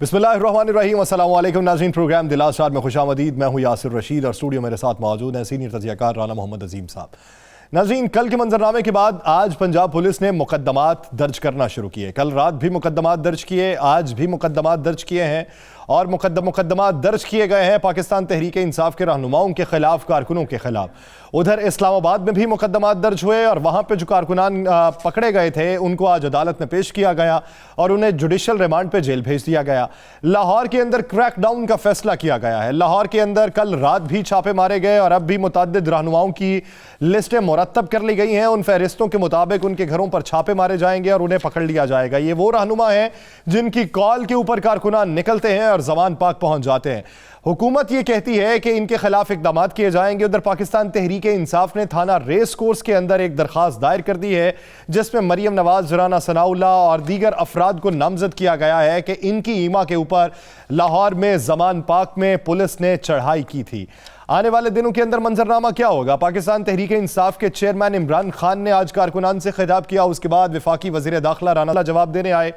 बिस्मिल्लाहिर्रहमानिर्रहीम, अस्सलाम वालेकुम नाज़रीन। प्रोग्राम दिल आसार में खुशामदीद। मैं हूँ यासिर रशीद और स्टूडियो मेरे साथ मौजूद हैं सीनियर तज़कियाकार राना मोहम्मद अजीम साहब। नाज़रीन, कल के मंजरनामे के बाद आज पंजाब पुलिस ने मुकद्दमात दर्ज करना शुरू किए। कल रात भी मुकद्दमात दर्ज किए, आज भी मुकद्दमात दर्ज किए हैं और मुकद्दमात दर्ज किए गए हैं पाकिस्तान तहरीक इंसाफ के रहनुमाओं के खिलाफ, कारकुनों के खिलाफ। उधर इस्लामाबाद में भी मुकद्दमात दर्ज हुए और वहाँ पे जो कारकुनान पकड़े गए थे उनको आज अदालत में पेश किया गया और उन्हें जुडिशल रिमांड पे जेल भेज दिया गया। लाहौर के अंदर क्रैकडाउन का फैसला किया गया है। लाहौर के अंदर कल रात भी छापे मारे गए और अब भी मुतअद्दिद रहनुमाओं की लिस्टें मुरतब कर ली गई हैं। उन फहरिस्तों के मुताबिक उनके घरों पर छापे मारे जाएंगे और उन्हें पकड़ लिया जाएगा। ये वो रहनुमा हैं जिनकी कॉल के ऊपर कारकुनान निकलते हैं और जमान पाक पहुंच जाते हैं। हुकूमत ये कहती है कि इनके खिलाफ इकदाम किए जाएंगे। उधर पाकिस्तान तहरीक इंसाफ ने थाना रेस कोर्स के अंदर एक दरखास्त दायर कर दी है जिसमें मरियम नवाज, राना सनाउल्लाह और दीगर अफराद को नामजद किया गया है कि इनकी ईमा के ऊपर लाहौर में जमान पाक में पुलिस ने चढ़ाई की थी। आने वाले दिनों के अंदर मंजरनामा क्या होगा? पाकिस्तान तहरीक इंसाफ के चेयरमैन इमरान खान ने आज कारकुनान से खिताब किया। उसके बाद वफाकी वजीर दाखिला राना जवाब देने आए।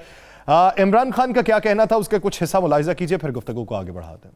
इमरान खान का क्या कहना था, उसका कुछ हिस्सा मुलाहिजा कीजिए, फिर गुफ्तगू को आगे बढ़ाते हैं।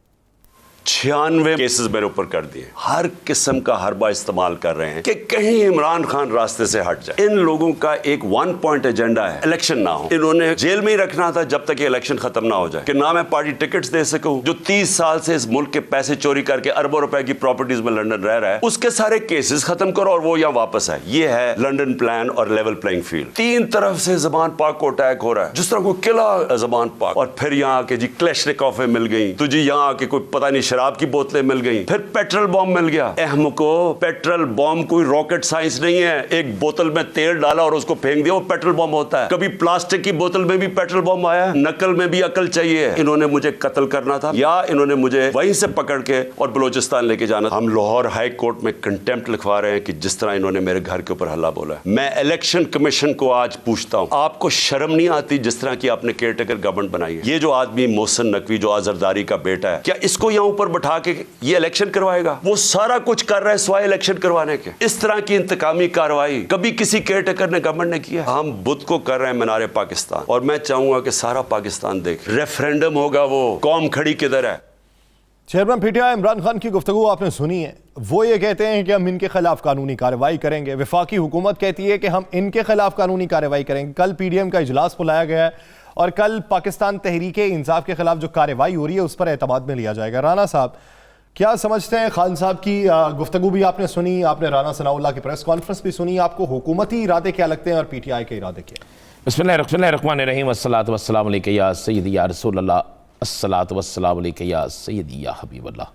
96 केसेस मेरे ऊपर कर दिए। हर किस्म का हरबा इस्तेमाल कर रहे हैं कि कहीं इमरान खान रास्ते से हट जाए। इन लोगों का एक 1 पॉइंट एजेंडा है, इलेक्शन ना हो। इन्होंने जेल में ही रखना था जब तक ये इलेक्शन खत्म ना हो जाए कि ना मैं पार्टी टिकट्स दे सकूं। जो 30 साल से इस मुल्क के पैसे चोरी करके अरबों रुपए की प्रॉपर्टीज में लंदन रह रहा है, उसके सारे केसेस खत्म करो और वो यहाँ वापस आए। ये है लंदन प्लान और लेवल प्लेइंग फील्ड। 3 तरफ से जमान पाक को अटैक हो रहा है, जिस तरह को किला जमान पाक, और फिर यहाँ आके जी क्लैशनिकोवें मिल गई, तुझे यहाँ आके कोई पता नहीं शराब की बोतलें मिल गई, फिर पेट्रोल बॉम्ब मिल गया। अहम को पेट्रोल बॉम्ब कोई रॉकेट साइंस नहीं है। एक बोतल में तेल डाला और उसको फेंक दिया, वो पेट्रोल बॉम्ब होता है। कभी प्लास्टिक की बोतल में भी पेट्रोल बॉम्ब आया। नकल में भी अकल चाहिए। इन्होंने मुझे कत्ल करना था या इन्होंने मुझे वहीं से पकड़ के और बलोचिस्तान लेके जाना था। हम लाहौर हाई कोर्ट में कंटेम्प्ट लिखवा रहे हैं कि जिस तरह इन्होंने मेरे घर के ऊपर हल्ला बोला। मैं इलेक्शन कमीशन को आज पूछता हूं, आपको शर्म नहीं आती जिस तरह की आपने केयरटेकर गवर्नमेंट बनाई है? ये जो आदमी मोहसिन नकवी जो आजरदारी का बेटा है, क्या इसको यहां ऊपर बैठा के ये इलेक्शन करवाएगा? वो सारा कुछ कर रहा है सिवाय इलेक्शन करवाने के। इस तरह की इंतकामी कार्रवाई कभी किसी केयरटेकर ने गवर्नमेंट ने किया? हम बुध को कर रहे हैं मीनारे पाकिस्तान, और मैं चाहूंगा कि सारा पाकिस्तान देखे। रेफरेंडम होगा, वो कौम खड़ी किधर है? चेयरमैन पीटीआई इमरान खान की गुफ्तगू आपने सुनी है। वो ये कहते हैं कि हम इनके खिलाफ कानूनी कार्रवाई करेंगे। वफाकी हुकूमत कहती है कि हम इनके खिलाफ कानूनी कार्रवाई करेंगे। कल पीडीएम का इजलास बुलाया गया है और कल पाकिस्तान तहरीक इंसाफ के खिलाफ जो कार्रवाई हो रही है उस पर एतमाद में लिया जाएगा। राना साहब, क्या समझते हैं? खान साहब की गुफ्तगू भी आपने सुनी, आपने राना सनाउल्लाह की प्रेस कॉन्फ्रेंस भी सुनी। आपको हुकूमती इरादे क्या लगते हैं और पीटीआई के इरादे क्या? बिस्मिल्लाहिर्रहमानिर्रहीम, अस्सलातु वस्सलामु अलैका या सय्यदी या रसूलल्लाह, अस्सलातु वस्सलामु अलैका या सय्यदी या हबीबल्लाह।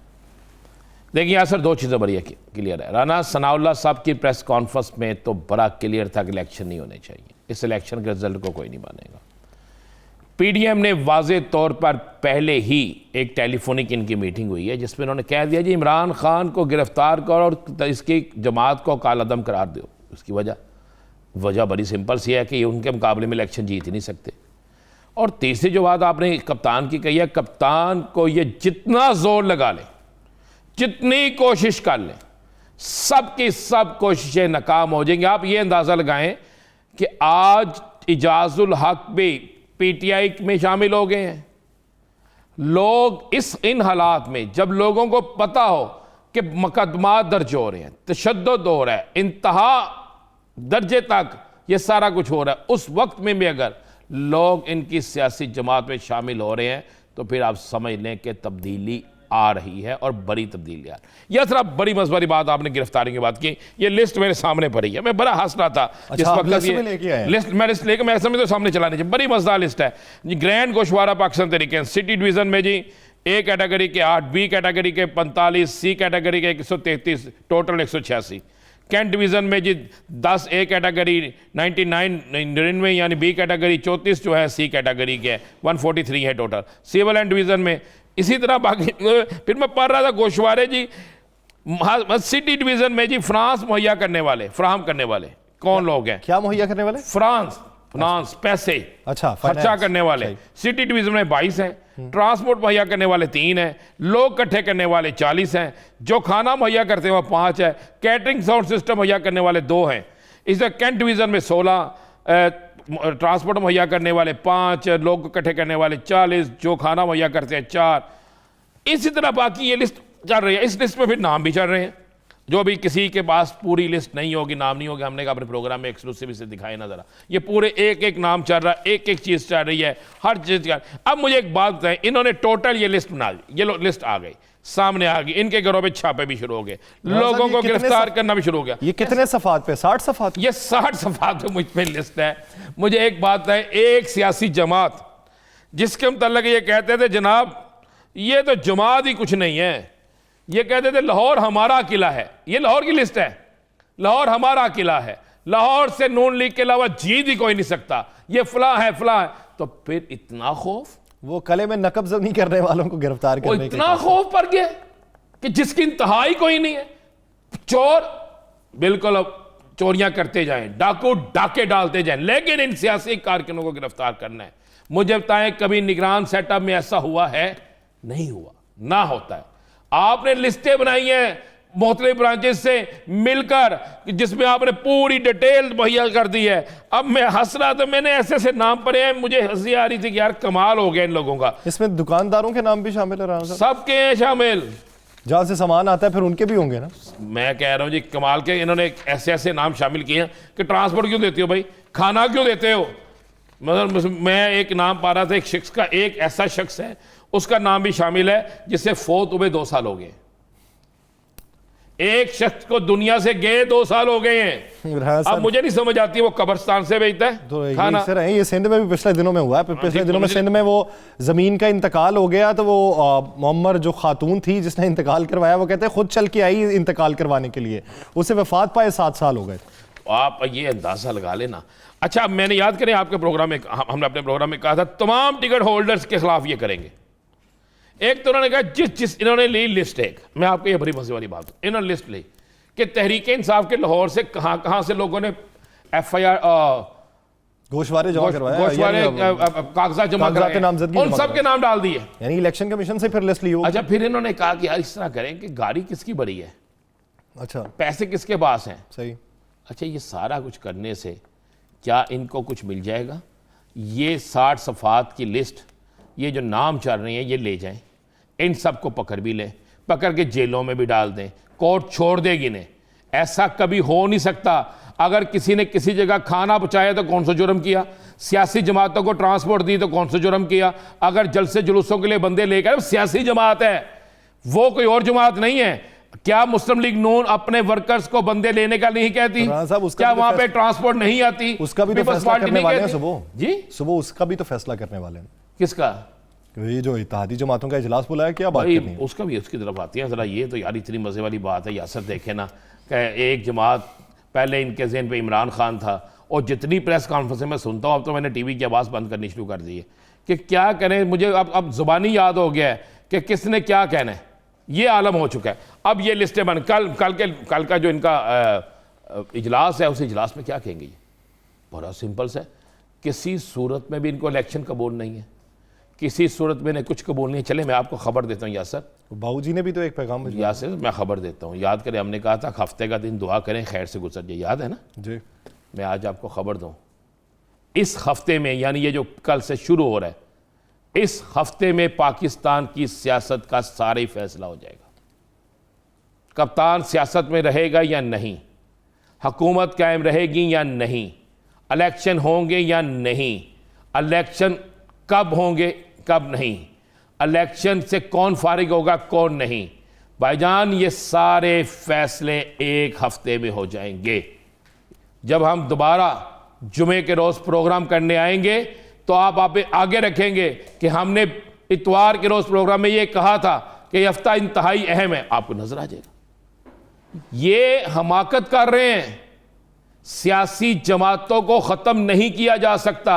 देखिए यहाँ सर 2 चीज़ें बड़ी क्लियर है। राना सनाउल्लाह साहब की प्रेस कॉन्फ्रेंस में तो बड़ा क्लियर था कि इलेक्शन नहीं होने चाहिए। इस इलेक्शन के रिजल्ट को कोई नहीं मानेगा। पीडीएम ने वाज़े तौर पर पहले ही एक टेलीफोनिक इनकी मीटिंग हुई है जिसमें उन्होंने कह दिया जी इमरान खान को गिरफ्तार करो और इसकी जमात को कालादम करार दो। उसकी वजह बड़ी सिंपल सी है कि उनके मुकाबले में इलेक्शन जीत ही नहीं सकते। और तीसरी जो बात आपने कप्तान की कही है, कप्तान को ये जितना जोर लगा ले, जितनी कोशिश कर लें, सब की सब कोशिशें नाकाम हो जाएंगी। आप ये अंदाज़ा लगाएं कि आज इजाजुल हक भी पीटीआई में शामिल हो गए हैं। लोग इन हालात में जब लोगों को पता हो कि मुकदमा दर्ज हो रहे हैं, तशद्दुद हो रहा है, इंतहा दर्जे तक ये सारा कुछ हो रहा है, उस वक्त में भी अगर लोग इनकी सियासी जमात में शामिल हो रहे हैं तो फिर आप समझ लें कि तब्दीली आ रही है और बड़ी तब्दीली आ रही है। यह सर बड़ी मज़बूरी बात आपने गिरफ्तारी की बात की। ये लिस्ट मेरे सामने पड़ी है, मैं बड़ा हंस रहा था जिस वक्त लिस्ट मैं लेकर मैं समझ तो सामने चलाने चाहिए। बड़ी मज़ेदार लिस्ट है जी। Grand गोशवारा Pakistan Tehreek city division में जी ए कैटेगरी के 8, बी कैटेगरी के 45, सी कैटेगरी के 133, टोटल 186। कैंट डिवीज़न में जी 10 ए कैटेगरी 99 यानी बी कैटेगरी 34 जो है सी कैटेगरी के 143 है टोटल। सिविल एंड डिवीज़न में इसी तरह बाकी। फिर मैं पढ़ रहा था गोशवारे जी सिटी डिवीज़न में जी फ्रांस मुहैया करने वाले, फ्राहम करने वाले कौन लोग हैं? क्या मुहैया करने वाले? फ्रांस पैसे अच्छा खर्चा करने वाले। सिटी डिवीज़न में 22 हैं। ट्रांसपोर्ट मुहैया करने वाले 3 हैं। लोग इकट्ठे करने वाले 40 हैं। जो खाना मुहैया करते हैं वो 5 है। कैटरिंग साउंड सिस्टम मुहैया करने वाले 2 हैं। इस कैंट डिवीज़न में 16, ट्रांसपोर्ट मुहैया करने वाले 5, लोग इकट्ठे करने वाले 40, जो खाना मुहैया करते हैं 4, इसी तरह बाकी ये लिस्ट चल रही है। इस लिस्ट में फिर नाम भी चल रहे हैं, जो भी किसी के पास पूरी लिस्ट नहीं होगी, नाम नहीं होगा, हमने कहा अपने प्रोग्राम में एक्सक्लूसिव से दिखाए ना जरा, ये पूरे एक एक नाम चल रहा है, एक एक चीज़ चल रही है, हर चीज़ का। अब मुझे एक बात बताएं, इन्होंने टोटल ये लिस्ट बना ली, ये लिस्ट आ गई सामने आ गई, इनके घरों पे छापे भी शुरू हो गए, लोगों को गिरफ्तार करना भी शुरू हो गया। ये कितने सफात पे? 60 सफात? ये 60 सफात पे मुझ पे लिस्ट है। मुझे एक बात है, एक सियासी जमात जिसके मुतल्लिक ये कहते थे जनाब ये तो जमात ही कुछ नहीं है, ये कहते थे लाहौर हमारा किला है, ये लाहौर की लिस्ट है, लाहौर हमारा किला है, लाहौर से नून लीग के अलावा जीत ही कोई नहीं सकता, ये फला है फला है। तो फिर इतना खौफ, वो कले में नकब जबनी करने वालों को गिरफ्तार करने के इतना खौफ पड़ गया कि जिसकी इंतहाई कोई नहीं है। चोर बिल्कुल अब चोरियां करते जाएं, डाकू डाके डालते जाएं, लेकिन इन सियासी कारकुनों को गिरफ्तार करना है। मुझे बताएं कभी निगरान सेटअप में ऐसा हुआ है? नहीं हुआ, ना होता है। आपने लिस्टें बनाई हैं मुख्तलिफ ब्रांचेस से मिलकर, जिसमें आपने पूरी डिटेल मुहैया कर दी है। अब मैं हंस रहा था, मैंने ऐसे ऐसे नाम पढ़े हैं, मुझे हंसी आ रही थी कि यार कमाल हो गया इन लोगों का। इसमें दुकानदारों के नाम भी शामिल है राणा साहब? सबके हैं शामिल, जहां से सामान आता है फिर उनके भी होंगे ना? मैं कह रहा हूं जी कमाल के इन्होंने ऐसे ऐसे नाम शामिल किए हैं कि ट्रांसपोर्ट क्यों देते हो भाई, खाना क्यों देते हो। मतलब मैं एक नाम पा रहा था, एक शख्स का, एक ऐसा शख्स है उसका नाम भी शामिल है जिससे फोत हुए 2 साल हो गए। एक शख्स को दुनिया से गए 2 साल हो गए हैं। अब मुझे नहीं समझ आती वो कब्रिस्तान से भेजता है तो खाना। ये सिंध में भी पिछले दिनों में हुआ है। पिछले दिनों में सिंध में वो जमीन का इंतकाल हो गया, तो वो मोहम्मर जो खातून थी जिसने इंतकाल करवाया, वो कहते हैं खुद चल के आई इंतकाल करवाने के लिए, उसे वफात पाए 7 साल हो गए। आप ये अंदाजा लगा लेना। अच्छा, मैंने याद करें आपके प्रोग्राम में, हमने अपने प्रोग्राम में कहा था तमाम टिकट होल्डर्स के खिलाफ ये करेंगे। एक तो उन्होंने कहा जिस इन्होंने ली लिस्ट, एक मैं आपको ये बड़ी मजे वाली बात, इन्होंने लिस्ट ली कि तहरीक इंसाफ के लाहौर से कहां से लोगों ने FIR गोशवारे जमा करवाया, कागजात जमा कराए, उन सब के नाम डाल दिए, यानी इलेक्शन कमीशन से फिर लिस्ट ली होगी। अच्छा, फिर इन्होंने कहा कि यार इस तरह करें कि गाड़ी किसकी बड़ी है, अच्छा पैसे किसके पास हैं। सही। अच्छा, ये सारा कुछ करने से क्या इनको कुछ मिल जाएगा? ये 60 सफात की लिस्ट, ये जो नाम चल रहे हैं ये ले जाएं, इन सब को पकड़ भी लें, पकड़ के जेलों में भी डाल दें, कोर्ट छोड़ देगी इन्हें। ऐसा कभी हो नहीं सकता। अगर किसी ने किसी जगह खाना पहुंचाया तो कौन सा जुर्म किया, सियासी जमातों को ट्रांसपोर्ट दी तो कौन सा जुर्म किया, अगर जलसे जुलूसों के लिए बंदे लेकर, सियासी जमात है वो, कोई और जमात नहीं है। क्या मुस्लिम लीग नून अपने वर्कर्स को बंदे लेने का नहीं कहती? क्या वहां पे ट्रांसपोर्ट नहीं आती? उसका भी तो फैसला करने वाले हैं सुबह जी, सुबह उसका भी तो फैसला करने वाले हैं। किसका? ये जो इत्तेहादी जमातों का इजलास बुलाया, क्या बात करनी है? उसका भी उसकी तरफ आती है जरा। ये तो यार इतनी मजे वाली बात है यासर, देखे ना कि एक जमात, पहले इनके ज़हन पे इमरान खान था, और जितनी प्रेस कॉन्फ्रेंस में सुनता हूँ, अब तो मैंने टीवी की आवाज़ बंद करनी शुरू कर दी है कि क्या करें। मुझे अब जुबानी याद हो गया है कि किसने क्या कहना है, ये आलम हो चुका है। अब ये लिस्टें बन, कल का जो इनका इजलास है, उस इजलास में क्या कहेंगे? ये बड़ा सिंपल सा है, किसी सूरत में भी इनको इलेक्शन कबूल नहीं है, किसी सूरत में इन्हें कुछ कबूल नहीं। चले मैं आपको खबर देता हूँ यासर, बाबूजी ने भी तो एक पैगाम भेजा। यासर मैं खबर देता हूँ, याद करें हमने कहा था हफ्ते का दिन दुआ करें खैर से गुजर जाए, याद है ना जी? मैं आज आपको खबर दूँ, इस हफ्ते में, यानी ये जो कल से शुरू हो रहा है, इस हफ्ते में पाकिस्तान की सियासत का सारा ही फैसला हो जाएगा। कप्तान सियासत में रहेगा या नहीं, हुकूमत कायम रहेगी या नहीं, इलेक्शन होंगे या नहीं, इलेक्शन कब होंगे कब नहीं, इलेक्शन से कौन फारिग होगा कौन नहीं। भाईजान ये सारे फैसले एक हफ्ते में हो जाएंगे। जब हम दोबारा जुमे के रोज़ प्रोग्राम करने आएंगे तो आप आगे रखेंगे कि हमने इतवार के रोज़ प्रोग्राम में ये कहा था कि हफ्ता इंतहाई अहम है, आपको नजर आ जाएगा। ये हमाकत कर रहे हैं। सियासी जमातों को ख़त्म नहीं किया जा सकता,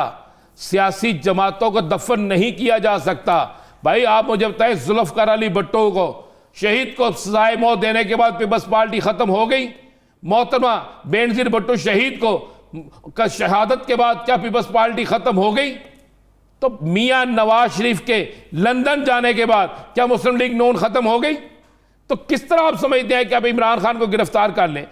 सियासी जमातों को दफन नहीं किया जा सकता। भाई आप मुझे बताएं, जुल्फ़िकार अली भुट्टो को, शहीद को सजाए मौत देने के बाद पीपल्स पार्टी ख़त्म हो गई। मोहतरमा बेनज़ीर भुट्टो शहीद को शहादत के बाद क्या पीपल्स पार्टी ख़त्म हो गई? तो मियां नवाज शरीफ के लंदन जाने के बाद क्या मुस्लिम लीग नून ख़त्म हो गई? तो किस तरह आप समझते हैं कि अब इमरान खान को गिरफ्तार कर लें,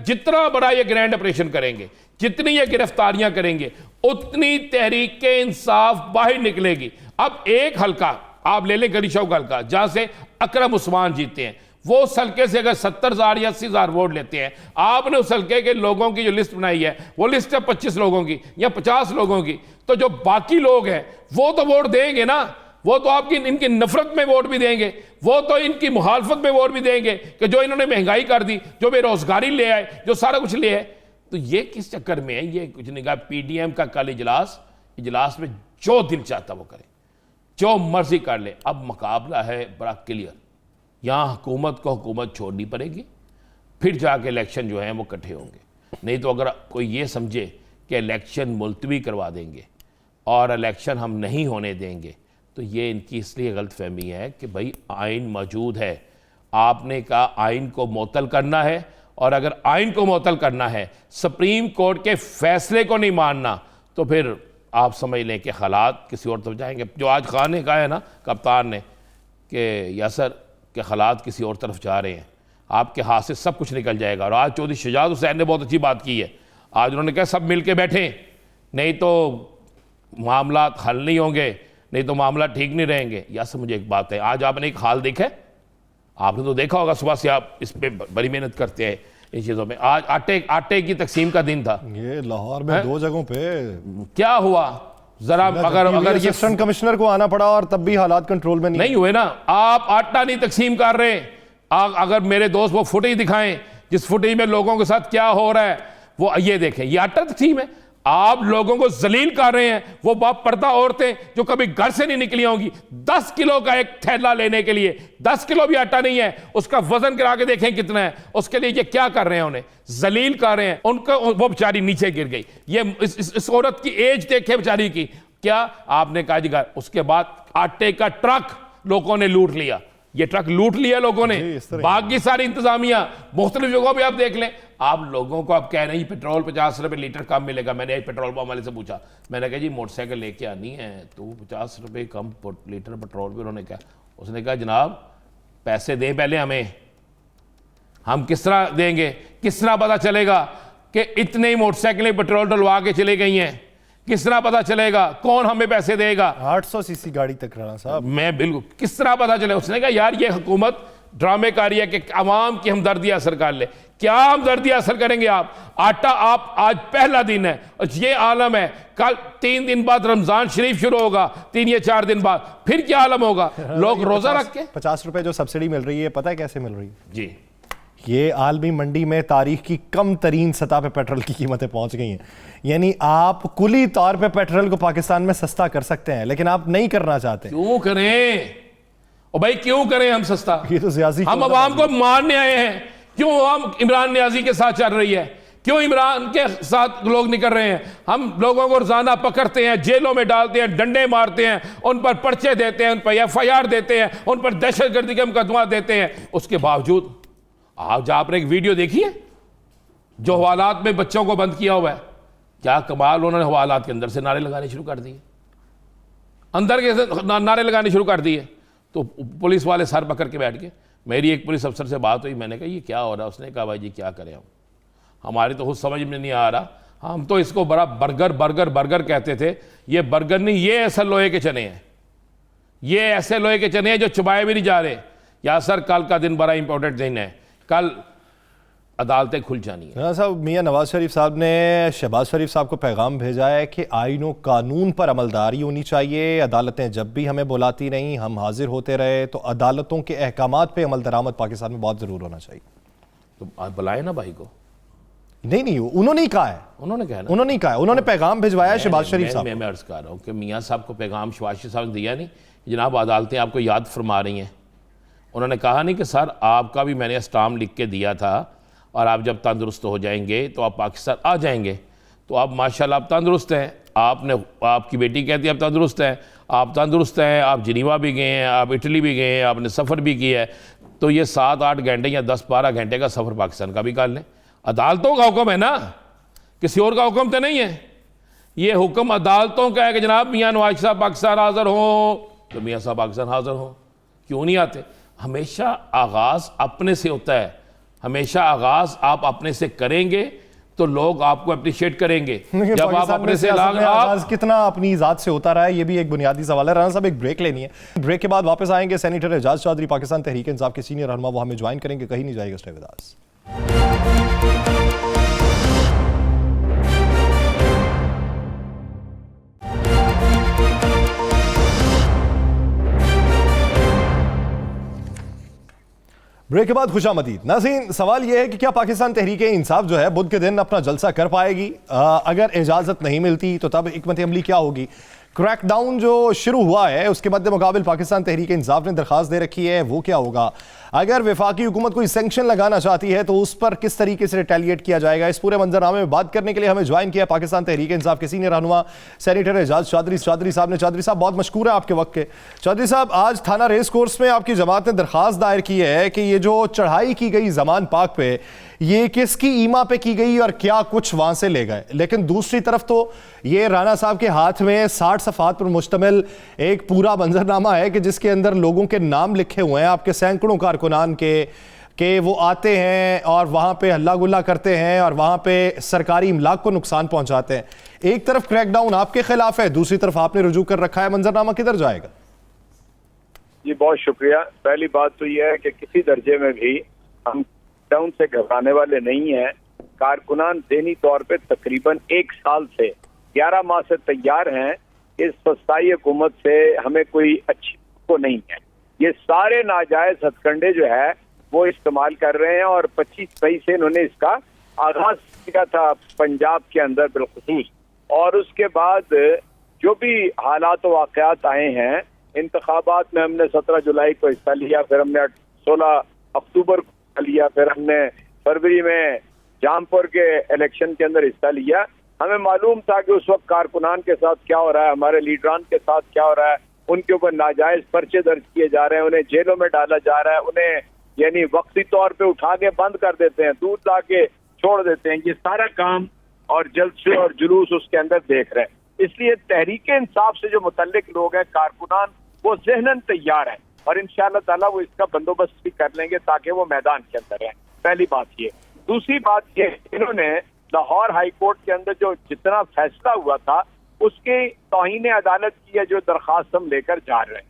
जितना बड़ा ये ग्रैंड ऑपरेशन करेंगे, जितनी ये गिरफ्तारियां करेंगे उतनी तहरीक इंसाफ बाहर निकलेगी। अब एक हल्का आप ले लें गली चौक हल्का, जहां से अकरम उस्मान जीते हैं, वो उस हल्के से अगर 70,000 या 80,000 वोट लेते हैं, आपने उस हल्के के लोगों की जो लिस्ट बनाई है वो लिस्ट है 25 लोगों की या 50 लोगों की, तो जो बाकी लोग हैं वो तो वोट देंगे ना, वो तो आपकी इनकी नफरत में वोट भी देंगे, वो तो इनकी मुखालफत में वोट भी देंगे कि जो इन्होंने महंगाई कर दी, जो बेरोजगारी ले आए, जो सारा कुछ ले आए। तो ये किस चक्कर में है? ये कुछ नहीं कहा। पीडीएम का कल इजलास में जो दिल चाहता वो करे, जो मर्जी कर ले। अब मुकाबला है बड़ा क्लियर, यहाँ हुकूमत को हुकूमत छोड़नी पड़ेगी, फिर जाके इलेक्शन जो हैं वो इकट्ठे होंगे। नहीं तो अगर कोई ये समझे कि इलेक्शन मुलतवी करवा देंगे और इलेक्शन हम नहीं होने देंगे, तो ये इनकी इसलिए गलतफहमी है कि भाई आइन मौजूद है, आपने कहा आइन को मुअत्तल करना है, और अगर आइन को मुअत्तल करना है, सुप्रीम कोर्ट के फैसले को नहीं मानना, तो फिर आप समझ लें कि हालात किसी और तरफ जाएंगे। जो आज खान ने कहा है ना, कप्तान ने, कि यासर के हालात किसी और तरफ जा रहे हैं, आपके हाथ से सब कुछ निकल जाएगा। और आज चौधरी शुजात हुसैन ने बहुत अच्छी बात की है, आज उन्होंने कहा सब मिल के बैठें, नहीं तो मामला हल नहीं होंगे, नहीं तो मामला ठीक नहीं रहेंगे। यासर मुझे एक बात है, आज आपने एक हाल देखा है, आपने तो देखा होगा, सुबह से आप इस पे बड़ी मेहनत करते हैं इन चीज़ों में। आज आटे की तकसीम का दिन था, ये लाहौर में 2 जगहों पे क्या हुआ जरा, अगर ये असिस्टेंट कमिश्नर को आना पड़ा और तब भी हालात कंट्रोल में नहीं हुए ना। आप आटा नहीं तकसीम कर रहे। अगर मेरे दोस्त वो फुटेज दिखाएं जिस फुटेज में लोगों के साथ क्या हो रहा है, वो ये देखें, ये आटा तकसीम है। आप लोगों को जलील कर रहे हैं। वो बाप पर्दा औरतें जो कभी घर से नहीं निकली होंगी, 10 किलो का एक थैला लेने के लिए 10 किलो भी आटा नहीं है, उसका वजन करा के देखें कितना है, उसके लिए ये क्या कर रहे हैं, उन्हें जलील कर रहे हैं। उनको वो बेचारी नीचे गिर गई। ये इस औरत की एज देखे बेचारी की, क्या आपने कहा जी। उसके बाद आटे का ट्रक लोगों ने लूट लिया, ये ट्रक लूट लिया लोगों ने। बाकी सारी इंतजामिया मुख्तलिफ जगहों पर आप देख लें। आप लोगों को आप कह रहे हैं पेट्रोल 50 रुपये लीटर कम मिलेगा। मैंने पेट्रोल पंप वाले से पूछा, मैंने कहा जी मोटरसाइकिल लेके आनी है तो 50 रुपये कम लीटर पेट्रोल पे। उन्होंने कहा, उसने कहा जनाब पैसे दें पहले हमें, हम किस तरह देंगे, किस तरह पता चलेगा कि इतने ही मोटरसाइकिलें पेट्रोल डलवा के चले गई हैं, किस तरह पता चलेगा, कौन हमें पैसे देगा? 800 सीसी गाड़ी तक राणा साहब, मैं बिल्कुल, किस तरह पता चलेगा? उसने कहा यार ये हुकूमत ड्रामेकारी है कि अवाम की हमदर्दी असर कर ले। क्या हमदर्दी असर करेंगे आप? आटा आप आज पहला दिन है और ये आलम है, कल 3 दिन बाद रमजान शरीफ शुरू होगा, 3 या 4 दिन बाद फिर क्या आलम होगा? लोग रोजा रख के 50 रुपए जो सब्सिडी मिल रही है, पता है कैसे मिल रही है जी? ये आलमी मंडी में तारीख की कम तरीन सतह पे पेट्रोल की कीमतें पहुंच गई हैं। यानी आप कुली तौर पे पेट्रोल को पाकिस्तान में सस्ता कर सकते हैं, लेकिन आप नहीं करना चाहते। क्यों करें? और भाई क्यों करें हम सस्ता? ये तो सियासी, हम अवाम को मारने आए हैं। क्यों हम इमरान न्याजी के साथ चल रही है? क्यों इमरान के साथ लोग निकल रहे हैं? हम लोगों को रोजाना पकड़ते हैं, जेलों में डालते हैं, डंडे मारते हैं, उन पर पर्चे देते हैं, उन पर FIR देते हैं, उन पर दहशतगर्दी का मुकदमा देते हैं। उसके बावजूद आज आपने एक वीडियो देखी है जो हवालात में बच्चों को बंद किया हुआ है। क्या कमाल, उन्होंने हवालात के अंदर से नारे लगाने शुरू कर दिए, अंदर के नारे लगाने शुरू कर दिए। तो पुलिस वाले सर पकड़ के बैठ गए। मेरी एक पुलिस अफसर से बात हुई, मैंने कहा ये क्या हो रहा है? उसने कहा भाई जी क्या करें, हम हमारी तो खुद समझ में नहीं आ रहा, हम तो इसको बड़ा बर्गर बर्गर बर्गर कहते थे। ये बर्गर नहीं, ये ऐसा लोहे के चने हैं, ये ऐसे लोहे के चने हैं जो चुबाए भी नहीं जा रहे। या सर कल का दिन बड़ा इंपॉर्टेंट दिन है, कल अदालतें खुल जानी है। साहब मियां नवाज शरीफ साहब ने शहबाज शरीफ साहब को पैगाम भेजा है कि आईन व कानून पर अमलदारी होनी चाहिए। अदालतें जब भी हमें बुलाती रहीं हम हाजिर होते रहे, तो अदालतों के अहकामात पे अमल दरामद पाकिस्तान में बहुत ज़रूर होना चाहिए। तो आप बुलाए ना भाई को। नहीं, उन्होंने ही कहा है, उन्होंने कहा है, उन्होंने पैगाम भिजवाया शहबाज शरीफ साहब। मैं अर्ज कर रहा हूँ कि मियाँ साहब को पैगाम शहबाज शरीफ साहब ने दिया नहीं, जनाब अदालतें आपको याद फरमा रही हैं। उन्होंने कहा नहीं कि सर आपका भी मैंने स्टाम्प लिख के दिया था और आप जब तंदुरुस्त हो जाएंगे तो आप पाकिस्तान आ जाएंगे। तो आप माशाल्लाह आप तंदुरुस्त हैं, आपने आपकी बेटी कहती है आप तंदुरुस्त हैं, आप तंदुरुस्त हैं, आप जिनीवा भी गए हैं, आप इटली भी गए हैं, आपने सफ़र भी किया है। तो ये 7-8 घंटे या 10-12 घंटे का सफ़र पाकिस्तान का भी कर लें। अदालतों का हुक्म है ना, किसी और का हुक्म तो नहीं है। ये हुक्म अदालतों का है कि जनाब मियाँ नवाज साहब पाकिस्तान हाज़िर हों, तो मियाँ साहब पाकिस्तान हाज़िर हों। क्यों नहीं आते? हमेशा आगाज़ अपने से होता है, हमेशा आगाज़ आप अपने से करेंगे तो लोग आपको अप्रिशिएट करेंगे। देखिए, जब आप पाकिस्तान अपने में से सियासत में आप आगाज कितना अपनी जात से होता रहा है, ये भी एक बुनियादी सवाल है। राना साहब, एक ब्रेक लेनी है, ब्रेक के बाद वापस आएंगे। सेनेटर एजाज चौधरी पाकिस्तान तहरीक इंसाफ के सीनियर रहनुमा, वो हमें ज्वाइन करेंगे। कहीं नहीं जाएगा, स्टे विद अस। ब्रेक के बाद खुशामदीद। नाज़रीन, सवाल यह है कि क्या पाकिस्तान तहरीक इंसाफ जो है बुध के दिन अपना जलसा कर पाएगी? अगर इजाज़त नहीं मिलती तो तब हिकमत अमली क्या होगी? क्रैकडाउन जो शुरू हुआ है उसके मद्दे मुकाबिल पाकिस्तान तहरीक इंसाफ ने दरख्वास्त दे रखी है, वो क्या होगा? अगर वफाकी हुकूमत कोई सेंक्शन लगाना चाहती है तो उस पर किस तरीके से रिटेलिएट किया जाएगा? इस पूरे मंजरनामे में बात करने के लिए हमें ज्वाइन किया पाकिस्तान तहरीक इंसाफ के सीनियर रहनुमा सेनेटर एजाज चौधरी साहब ने। चौधरी साहब, बहुत मशकूर है आपके वक्त के। चौधरी साहब, आज थाना रेस कोर्स में आपकी जमात ने दरख्वास्त दायर की है कि ये जो चढ़ाई की गई जमान पाक पे, ये किसकी ईमा पे की गई और क्या कुछ वहां से ले गए? लेकिन दूसरी तरफ तो ये राना साहब के हाथ में 60 सफ़ात पर मुश्तमिल एक पूरा मंजरनामा है कि जिसके अंदर लोगों के नाम लिखे हुए हैं, आपके सैकड़ों कारकुनान के वो आते हैं और वहां पे हल्ला गुल्ला करते हैं और वहां पे सरकारी इमलाक को नुकसान पहुंचाते हैं। एक तरफ क्रैकडाउन आपके खिलाफ है, दूसरी तरफ आपने रुजू कर रखा है। मंजरनामा किधर जाएगा? जी, बहुत शुक्रिया। पहली बात तो यह है कि किसी दर्जे में भी हम डाउन से घबराने वाले नहीं हैं। कारकुनान ज़हनी तौर पे तकरीबन 1 साल से 11 माह से तैयार हैं। इस सस्ताई हुकूमत से हमें कोई अच्छी को नहीं है। ये सारे नाजायज हथकंडे जो है वो इस्तेमाल कर रहे हैं और 25 मई से इन्होंने इसका आगाज किया था पंजाब के अंदर बिलखुसूस। और उसके बाद जो भी हालात वाक़यात आए हैं, इंतखाबात में हमने 17 जुलाई को हिस्सा लिया, फिर हमने 16 अक्टूबर को लिया, फिर हमने फरवरी में जामपुर के इलेक्शन के अंदर हिस्सा लिया। हमें मालूम था कि उस वक्त कारकुनान के साथ क्या हो रहा है, हमारे लीडरान के साथ क्या हो रहा है। उनके ऊपर नाजायज पर्चे दर्ज किए जा रहे हैं, उन्हें जेलों में डाला जा रहा है, उन्हें यानी वक्ती तौर पे उठा के बंद कर देते हैं, दूध ला के छोड़ देते हैं। ये सारा काम और जलसे और जुलूस उसके अंदर देख रहे हैं। इसलिए तहरीक इंसाफ से जो मुतल्लिक लोग हैं कारकुनान, वो ज़हनन तैयार हैं और इंशाअल्लाह ताला वो इसका बंदोबस्त भी कर लेंगे ताकि वो मैदान के अंदर रहें। पहली बात ये। दूसरी बात ये, इन्होंने लाहौर हाई कोर्ट के अंदर जो जितना फैसला हुआ था उसके तौहीन अदालत की है जो दरखास्त हम लेकर जा रहे हैं।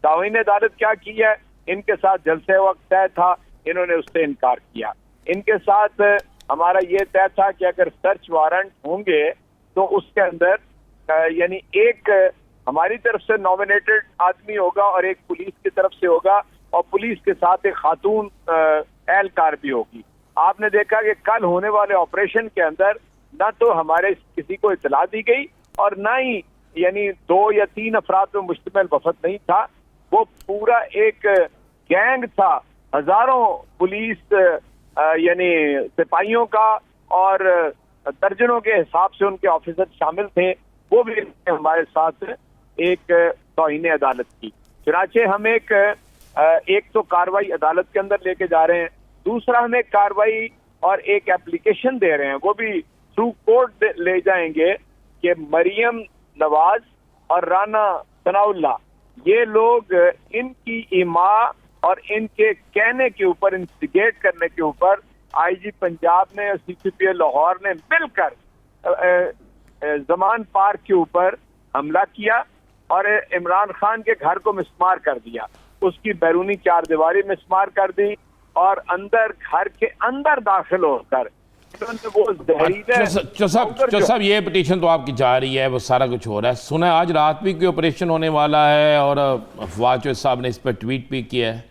तौहीन अदालत क्या की है? इनके साथ जलसे वक्त तय था, इन्होंने उससे इनकार किया। इनके साथ हमारा ये तय था कि अगर सर्च वारंट होंगे तो उसके अंदर यानी एक हमारी तरफ से नॉमिनेटेड आदमी होगा और एक पुलिस की तरफ से होगा और पुलिस के साथ एक खातून एहलकार भी होगी। आपने देखा कि कल होने वाले ऑपरेशन के अंदर न तो हमारे किसी को इतला दी गई और न ही यानी 2 या 3 अफराद में मुश्तमिल वफद नहीं था। वो पूरा एक गैंग था, हजारों पुलिस यानी सिपाहियों का और दर्जनों के हिसाब से उनके ऑफिसर शामिल थे। वो भी हमारे साथ एक तौहीन अदालत की। चुनाचे हम एक तो कार्रवाई अदालत के अंदर लेके जा रहे हैं, दूसरा हम एक कार्रवाई और एक एप्लीकेशन दे रहे हैं, वो भी थ्रू कोर्ट ले जाएंगे कि मरियम नवाज और राना सनाउल्लाह ये लोग इनकी ईमा और इनके कहने के ऊपर, इंस्टिगेट करने के ऊपर आईजी पंजाब ने और सीसीपीए लाहौर ने मिलकर जमान पार्क के ऊपर हमला किया और इमरान खान के घर को मिसमार कर दिया, उसकी बैरूनी चारदीवारी मिसमार कर दी और अंदर घर के अंदर दाखिल होकर वो साहब ये पिटीशन तो आपकी जा रही है, वो सारा कुछ हो रहा है। सुना है आज रात भी कोई ऑपरेशन होने वाला है और अफवाज साहब ने इस पर ट्वीट भी किया है।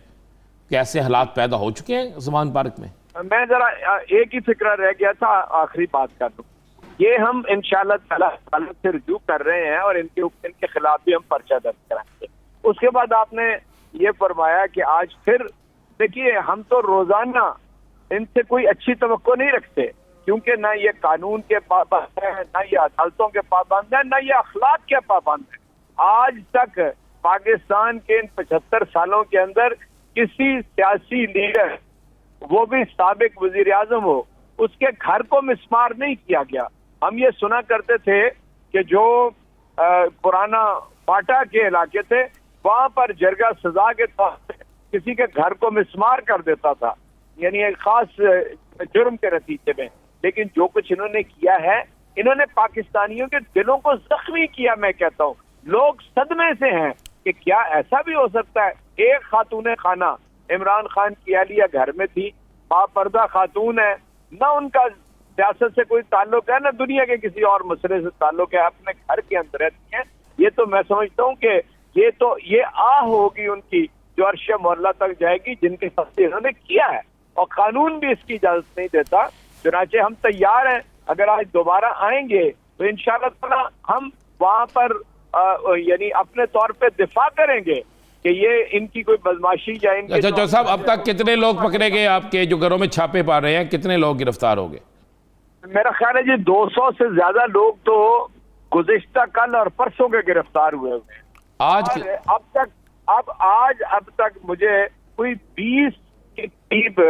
कैसे हालात पैदा हो चुके हैं जमान पार्क में? मैं जरा एक ही फिक्र रह गया था, आखिरी बात कर दूं। ये हम इंशाअल्लाह ताला अदालत से रुजू कर रहे हैं और इनके खिलाफ भी हम पर्चा दर्ज कराएंगे। उसके बाद आपने ये फरमाया कि आज फिर देखिए, हम तो रोजाना इनसे कोई अच्छी तवक्को नहीं रखते, क्योंकि ना ये कानून के पाबंद है, ना ये अदालतों के पाबंद है, ना ये अखलाक के पाबंद है। आज तक पाकिस्तान के इन 75 सालों के अंदर किसी सियासी लीडर, वो भी साबिक वजीर आजम हो, उसके घर को मिसमार नहीं किया गया। हम ये सुना करते थे कि जो पुराना फाटा के इलाके थे वहां पर जरगा सजा के तौर पर किसी के घर को मिसमार कर देता था, यानी एक खास जुर्म के नतीजे में। लेकिन जो कुछ इन्होंने किया है, इन्होंने पाकिस्तानियों के दिलों को जख्मी किया। मैं कहता हूँ लोग सदमे से हैं कि क्या ऐसा भी हो सकता है। एक खातून खाना इमरान खान की अहलिया घर में थी, बापर्दा खातून है, ना उनका सियासत से कोई ताल्लुक है, ना दुनिया के किसी और मसले से ताल्लुक है, अपने घर के अंदर रहती है। ये तो मैं समझता हूँ कि ये आह होगी उनकी जो अर्श मोहल्ला तक जाएगी, जिनके सबसे इन्होंने किया है, और कानून भी इसकी इजाजत नहीं देता। चुनाचे हम तैयार हैं, अगर आज दोबारा आएंगे तो इंशाअल्लाह ताला हम वहां पर यानी अपने तौर पे दिफा करेंगे कि ये इनकी कोई बदमाशी या इनके। अच्छा जो साहब, अब तक कितने लोग पकड़े गए आपके जो घरों में छापे पा रहे हैं? कितने लोग गिरफ्तार हो गए? मेरा ख्याल है जी 200 से ज्यादा लोग तो गुज़िश्ता कल और परसों के गिरफ्तार हुए हैं। आज अब तक मुझे कोई 20 के करीब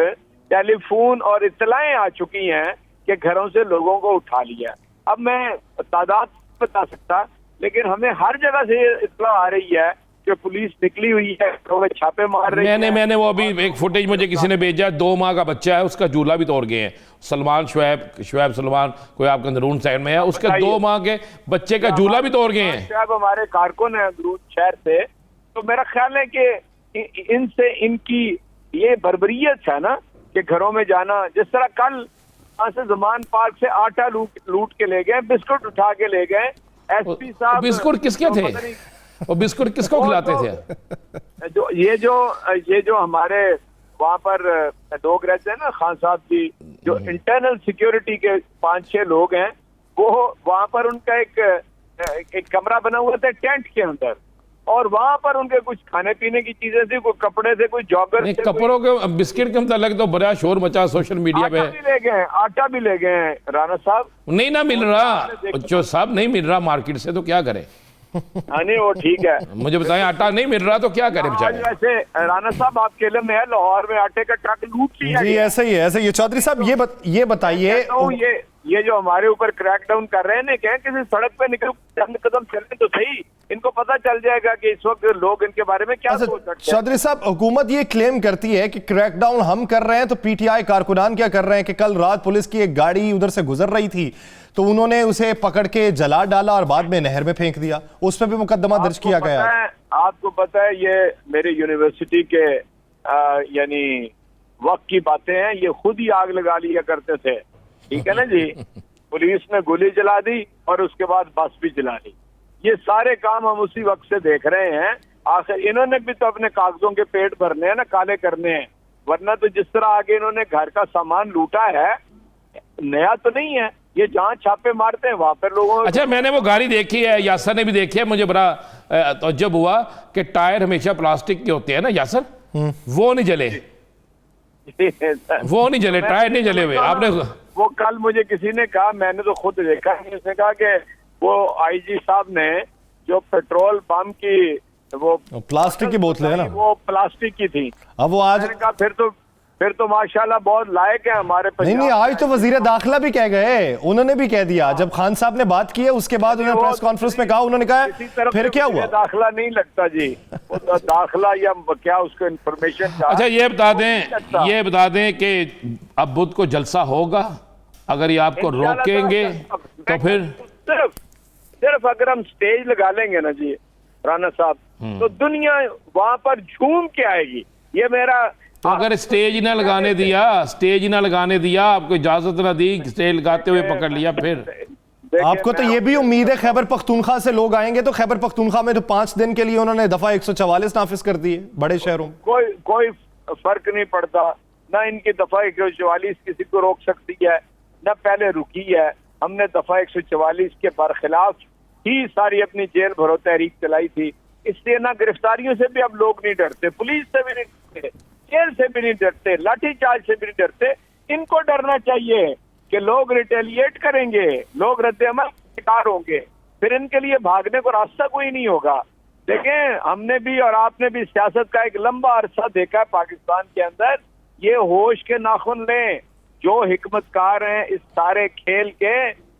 टेलीफोन और इत्तलाएं आ चुकी हैं कि घरों से लोगों को उठा लिया। अब मैं तादाद नहीं बता सकता, लेकिन हमें हर जगह से इत्तला आ रही है कि पुलिस निकली हुई है, तो छापे मार रही है। मैंने वो अभी एक फुटेज मुझे किसी ने भेजा, 2 माह का बच्चा है, उसका झूला भी तोड़ गए हैं। सलमान शुएब सलमान कोई आपका अंदरून साइड में है, उसके 2 माह के बच्चे का झूला भी तोड़ गए हैं। शुएब हमारे कारकुन है अंदरून शहर से। तो मेरा ख्याल है कि इनसे इनकी ये बर्बरियत है ना कि घरों में जाना। जिस तरह कल से जमान पार्क से आटा लूट के ले गए, बिस्कुट उठा के ले गए। एसपी साहब बिस्कुट किसके थे? वो बिस्कुट किसको खिलाते थे? ये जो हमारे वहाँ पर लोग रहते हैं ना, खान साहब जी, जो इंटरनल सिक्योरिटी के 5-6 लोग हैं, वो वहाँ पर उनका एक कमरा बना हुआ था टेंट के अंदर, और वहाँ पर उनके कुछ खाने पीने की चीजें थी, कोई कपड़े थे, कोई जॉगर थे, कपड़ों के बिस्किट के मतलब तो बड़ा शोर मचा सोशल मीडिया पे। आटा भी ले गए हैं राणा साहब। नहीं ना मिल रहा जो साहब, नहीं मिल रहा मार्केट से, तो क्या करें? नहीं वो ठीक है, मुझे बताएं, आटा नहीं मिल रहा तो क्या करें बेचारे? वैसे राणा साहब आपके लिए में है, लाहौर में आटे का ट्रक लूट लिया। जी ऐसे ही है, ऐसे ही। चौधरी साहब ये बताइए, ये जो हमारे ऊपर क्रैकडाउन कर रहे हैं ना, क्या किसी सड़क पे निकल चंद कदम चलने तो सही, इनको पता चल जाएगा कि इस वक्त लोग इनके बारे में क्या सोच सकते हैं। चौधरी साहब, हुकूमत ये क्लेम करती है कि क्रैकडाउन हम कर रहे हैं, तो पीटीआई कारकुनान क्या कर रहे हैं कि कल रात पुलिस की एक गाड़ी उधर से गुजर रही थी, तो उन्होंने उसे पकड़ के जला डाला और बाद में नहर में फेंक दिया। उस पर भी मुकदमा दर्ज किया गया। आपको पता है ये मेरे यूनिवर्सिटी के यानी वक्त की बातें हैं, ये खुद ही आग लगा लिया करते थे, ठीक है ना जी। पुलिस ने गोली जला दी और उसके बाद बस भी जला दी। ये सारे काम हम उसी वक्त से देख रहे हैं। आखिर इन्होंने भी तो अपने कागजों के पेट भरने हैं ना, काले करने हैं, वरना तो जिस तरह आगे इन्होंने घर का सामान लूटा है, नया तो नहीं है। ये जहाँ छापे मारते हैं वहां पर लोगों। अच्छा, मैंने वो गाड़ी देखी है, यासर ने भी देखी है, मुझे बड़ा तअज्जुब हुआ कि टायर हमेशा प्लास्टिक के होते हैं ना यासर, वो नहीं जले, वो नहीं जले, टायर नहीं जले हुए। आपने वो कल मुझे किसी ने कहा, मैंने तो खुद देखा, उसने कहा कि वो आईजी साहब ने जो पेट्रोल पंप की वो प्लास्टिक की बोतलें है ना, वो प्लास्टिक की थी। अब वो आज मैंने कहा फिर तो माशाल्लाह बहुत लायक है हमारे पंजाब। नहीं, आज तो वजीर दाखिला भी कह गए, उन्होंने भी कह दिया। जब खान साहब ने बात की है उसके बाद उन्होंने प्रेस कॉन्फ्रेंस में कहा, उन्होंने कहा फिर क्या हुआ? दाखिला नहीं लगता जी, वो तो दाखिला या क्या उसको इंफॉर्मेशन। अच्छा ये बता दें कि अब बुध को जलसा होगा, अगर ये आपको रोकेंगे तो फिर सिर्फ अगर हम स्टेज लगा लेंगे ना जी राणा साहब, तो दुनिया वहां पर झूम के आएगी। ये मेरा तो अगर स्टेज ना लगाने दिया, आपको इजाजत ना दी, स्टेज लगाते हुए पकड़ लिया, फिर आपको तो ये भी उम्मीद है खैबर पख्तूनख्वा से लोग आएंगे, तो खैबर पख्तूनख्वा में तो 5 दिन के लिए उन्होंने दफा 144 नाफिज कर दी है बड़े शहरों में। कोई फर्क नहीं पड़ता, ना इनकी दफा 144 किसी को रोक सकती है, ना पहले रुकी है। हमने दफा 144 के बरखिलाफ ही सारी अपनी जेल भरो तहरीक चलाई थी, इसलिए ना गिरफ्तारियों से भी अब लोग नहीं डरते, पुलिस से भी नहीं डरते, जेल से भी नहीं डरते, लाठीचार्ज से भी नहीं डरते। इनको डरना चाहिए कि लोग रिटेलिएट करेंगे, लोग रद्द-ए-अमल का शिकार होंगे, फिर इनके लिए भागने को रास्ता कोई नहीं होगा। देखें, हमने भी और आपने भी सियासत का एक लंबा अरसा देखा है पाकिस्तान के अंदर। ये होश के नाखुन लें, जो हिकमतकार हैं इस सारे खेल के,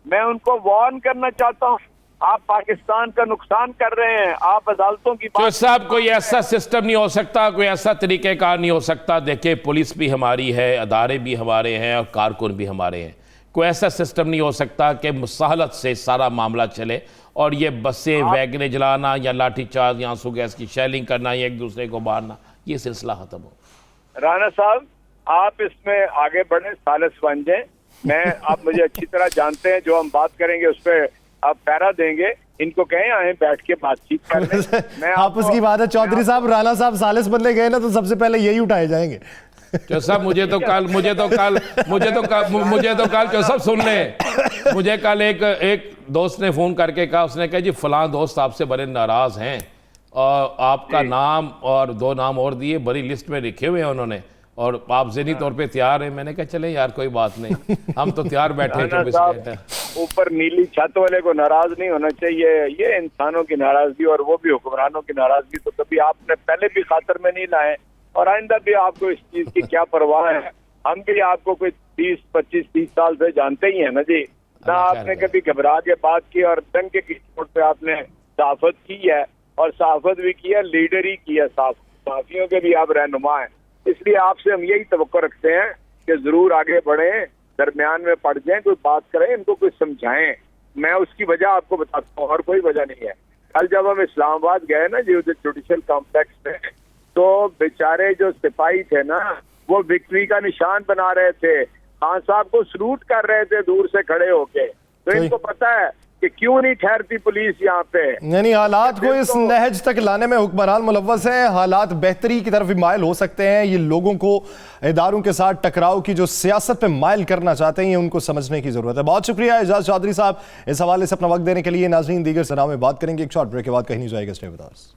मैं उनको वार्न करना चाहता हूँ, आप पाकिस्तान का नुकसान कर रहे हैं। आप अदालतों की बात साहब, कोई ऐसा सिस्टम नहीं हो सकता, कोई ऐसा तरीक़ेकार नहीं हो सकता। देखिए, पुलिस भी हमारी है, अदारे भी हमारे हैं और कारकुन भी हमारे हैं। कोई ऐसा सिस्टम नहीं हो सकता कि मुसाहलत से सारा मामला चले और ये बसें वैगनें जलाना या लाठीचार्ज या आंसू गैस की शेलिंग करना या एक दूसरे को मारना, ये सिलसिला खत्म हो। राणा साहब, आप इसमें आगे बढ़े, सालिस बन जाए। मैं आप मुझे अच्छी तरह जानते हैं, जो हम बात करेंगे उस पर आप पैरा देंगे। इनको कहें आए बैठ के बातचीत कर लें। मैं आपस की बात है चौधरी साहब, राणा साहब सालिस बनने गए ना तो सबसे पहले यही उठाए जाएंगे। जो सब मुझे तो कल जो सब सुन ले, मुझे कल एक दोस्त ने फोन करके कहा, उसने कहा जी फलां दोस्त आपसे बड़े नाराज हैं और आपका नाम और 2 नाम और दिए, बड़ी लिस्ट में लिखे हुए हैं उन्होंने, और आप ज़हनी तौर पे तैयार हैं। मैंने कहा चले यार कोई बात नहीं, हम तो तैयार बैठे 24 घंटे। ऊपर नीली छत वाले को नाराज नहीं होना चाहिए, ये इंसानों की नाराजगी और वो भी हुक्मरानों की नाराजगी तो कभी आपने पहले भी खातर में नहीं लाए और आइंदा भी आपको इस चीज की क्या परवाह है। हम भी आपको कोई 20-25-30 साल से जानते ही है ना जी, ना आपने कभी घबरा के बात की और डंके की चोट पे आपने सहाफत की है, और सहाफत भी की है, लीडर ही की है, सहाफियों के भी आप रहनुमा हैं। इसलिए आपसे हम यही तवक्को रखते हैं कि जरूर आगे बढ़ें, दरमियान में पड़ जाएं, कोई बात करें, इनको कुछ समझाएं। मैं उसकी वजह आपको बताता हूँ और कोई वजह नहीं है। कल जब हम इस्लामाबाद गए ना जी उधर जुडिशल कॉम्प्लेक्स में, तो बेचारे जो सिपाही थे ना वो विक्ट्री का निशान बना रहे थे, खान साहब को सलूट कर रहे थे दूर से खड़े होके। तो इनको पता है कि क्यों नहीं ठहरती पुलिस यहाँ पे। यानी हालात को इस नहज तक लाने में हुक्मरान मुलव्वस हैं, हालात बेहतरी की तरफ भी मायल हो सकते हैं। ये लोगों को इदारों के साथ टकराव की जो सियासत पे मायल करना चाहते हैं, ये उनको समझने की जरूरत है। बहुत शुक्रिया एजाज चौधरी साहब इस हवाले से अपना वक्त देने के लिए। नाज़रीन, दीगर सना में बात करेंगे एक शॉर्ट ब्रेक के बाद, कहीं नहीं जाएगा, स्टे विद अस।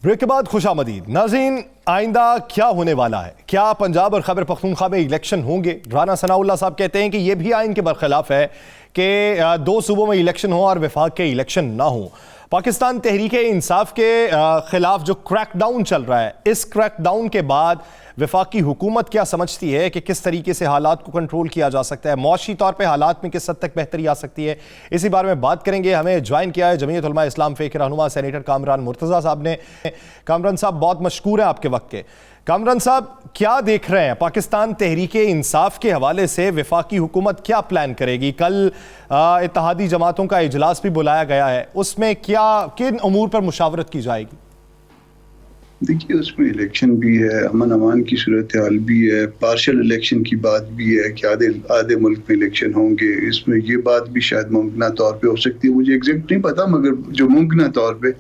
ब्रेक के बाद खुशामदीद। नाज़रीन, आइंदा क्या होने वाला है? क्या पंजाब और खैबर पख्तूनख्वा में इलेक्शन होंगे? राना सनाउल्लाह साहब कहते हैं कि यह भी आइन के बरखिलाफ है कि 2 सूबों में इलेक्शन हो और वफाक के इलेक्शन ना हो। पाकिस्तान तहरीक-ए-इंसाफ के खिलाफ जो क्रैकडाउन चल रहा है, इस क्रैकडाउन के बाद वफाकी हुकूमत क्या समझती है कि किस तरीके से हालात को कंट्रोल किया जा सकता है, मौशी तौर पे हालात में किस हद तक बेहतरी आ सकती है, इसी बारे में बात करेंगे। हमें ज्वाइन किया है जमीयत उलमा इस्लाम फ़े के रहनुमा सेनेटर कामरान मुर्तज़ा साहब ने। कामरान साहब, बहुत मशकूर है आपके वक्त के। कामरान साहब, क्या देख रहे हैं पाकिस्तान तहरीक-ए-इंसाफ के हवाले से वफाकी हुकूमत क्या प्लान करेगी? कल इत्तेहादी जमातों का इजलास भी बुलाया गया है, उसमें किन अमूर पर मुशावरत की जाएगी? देखिए, उसमें इलेक्शन भी है, अमन अमान की सूरत हाल भी है, पार्शल इलेक्शन की बात भी है कि आधे मुल्क में इलेक्शन होंगे। इसमें ये बात भी शायद मुमकिन तौर पे हो सकती है, मुझे एग्जैक्ट नहीं पता, मगर जो मुमकिन तौर पे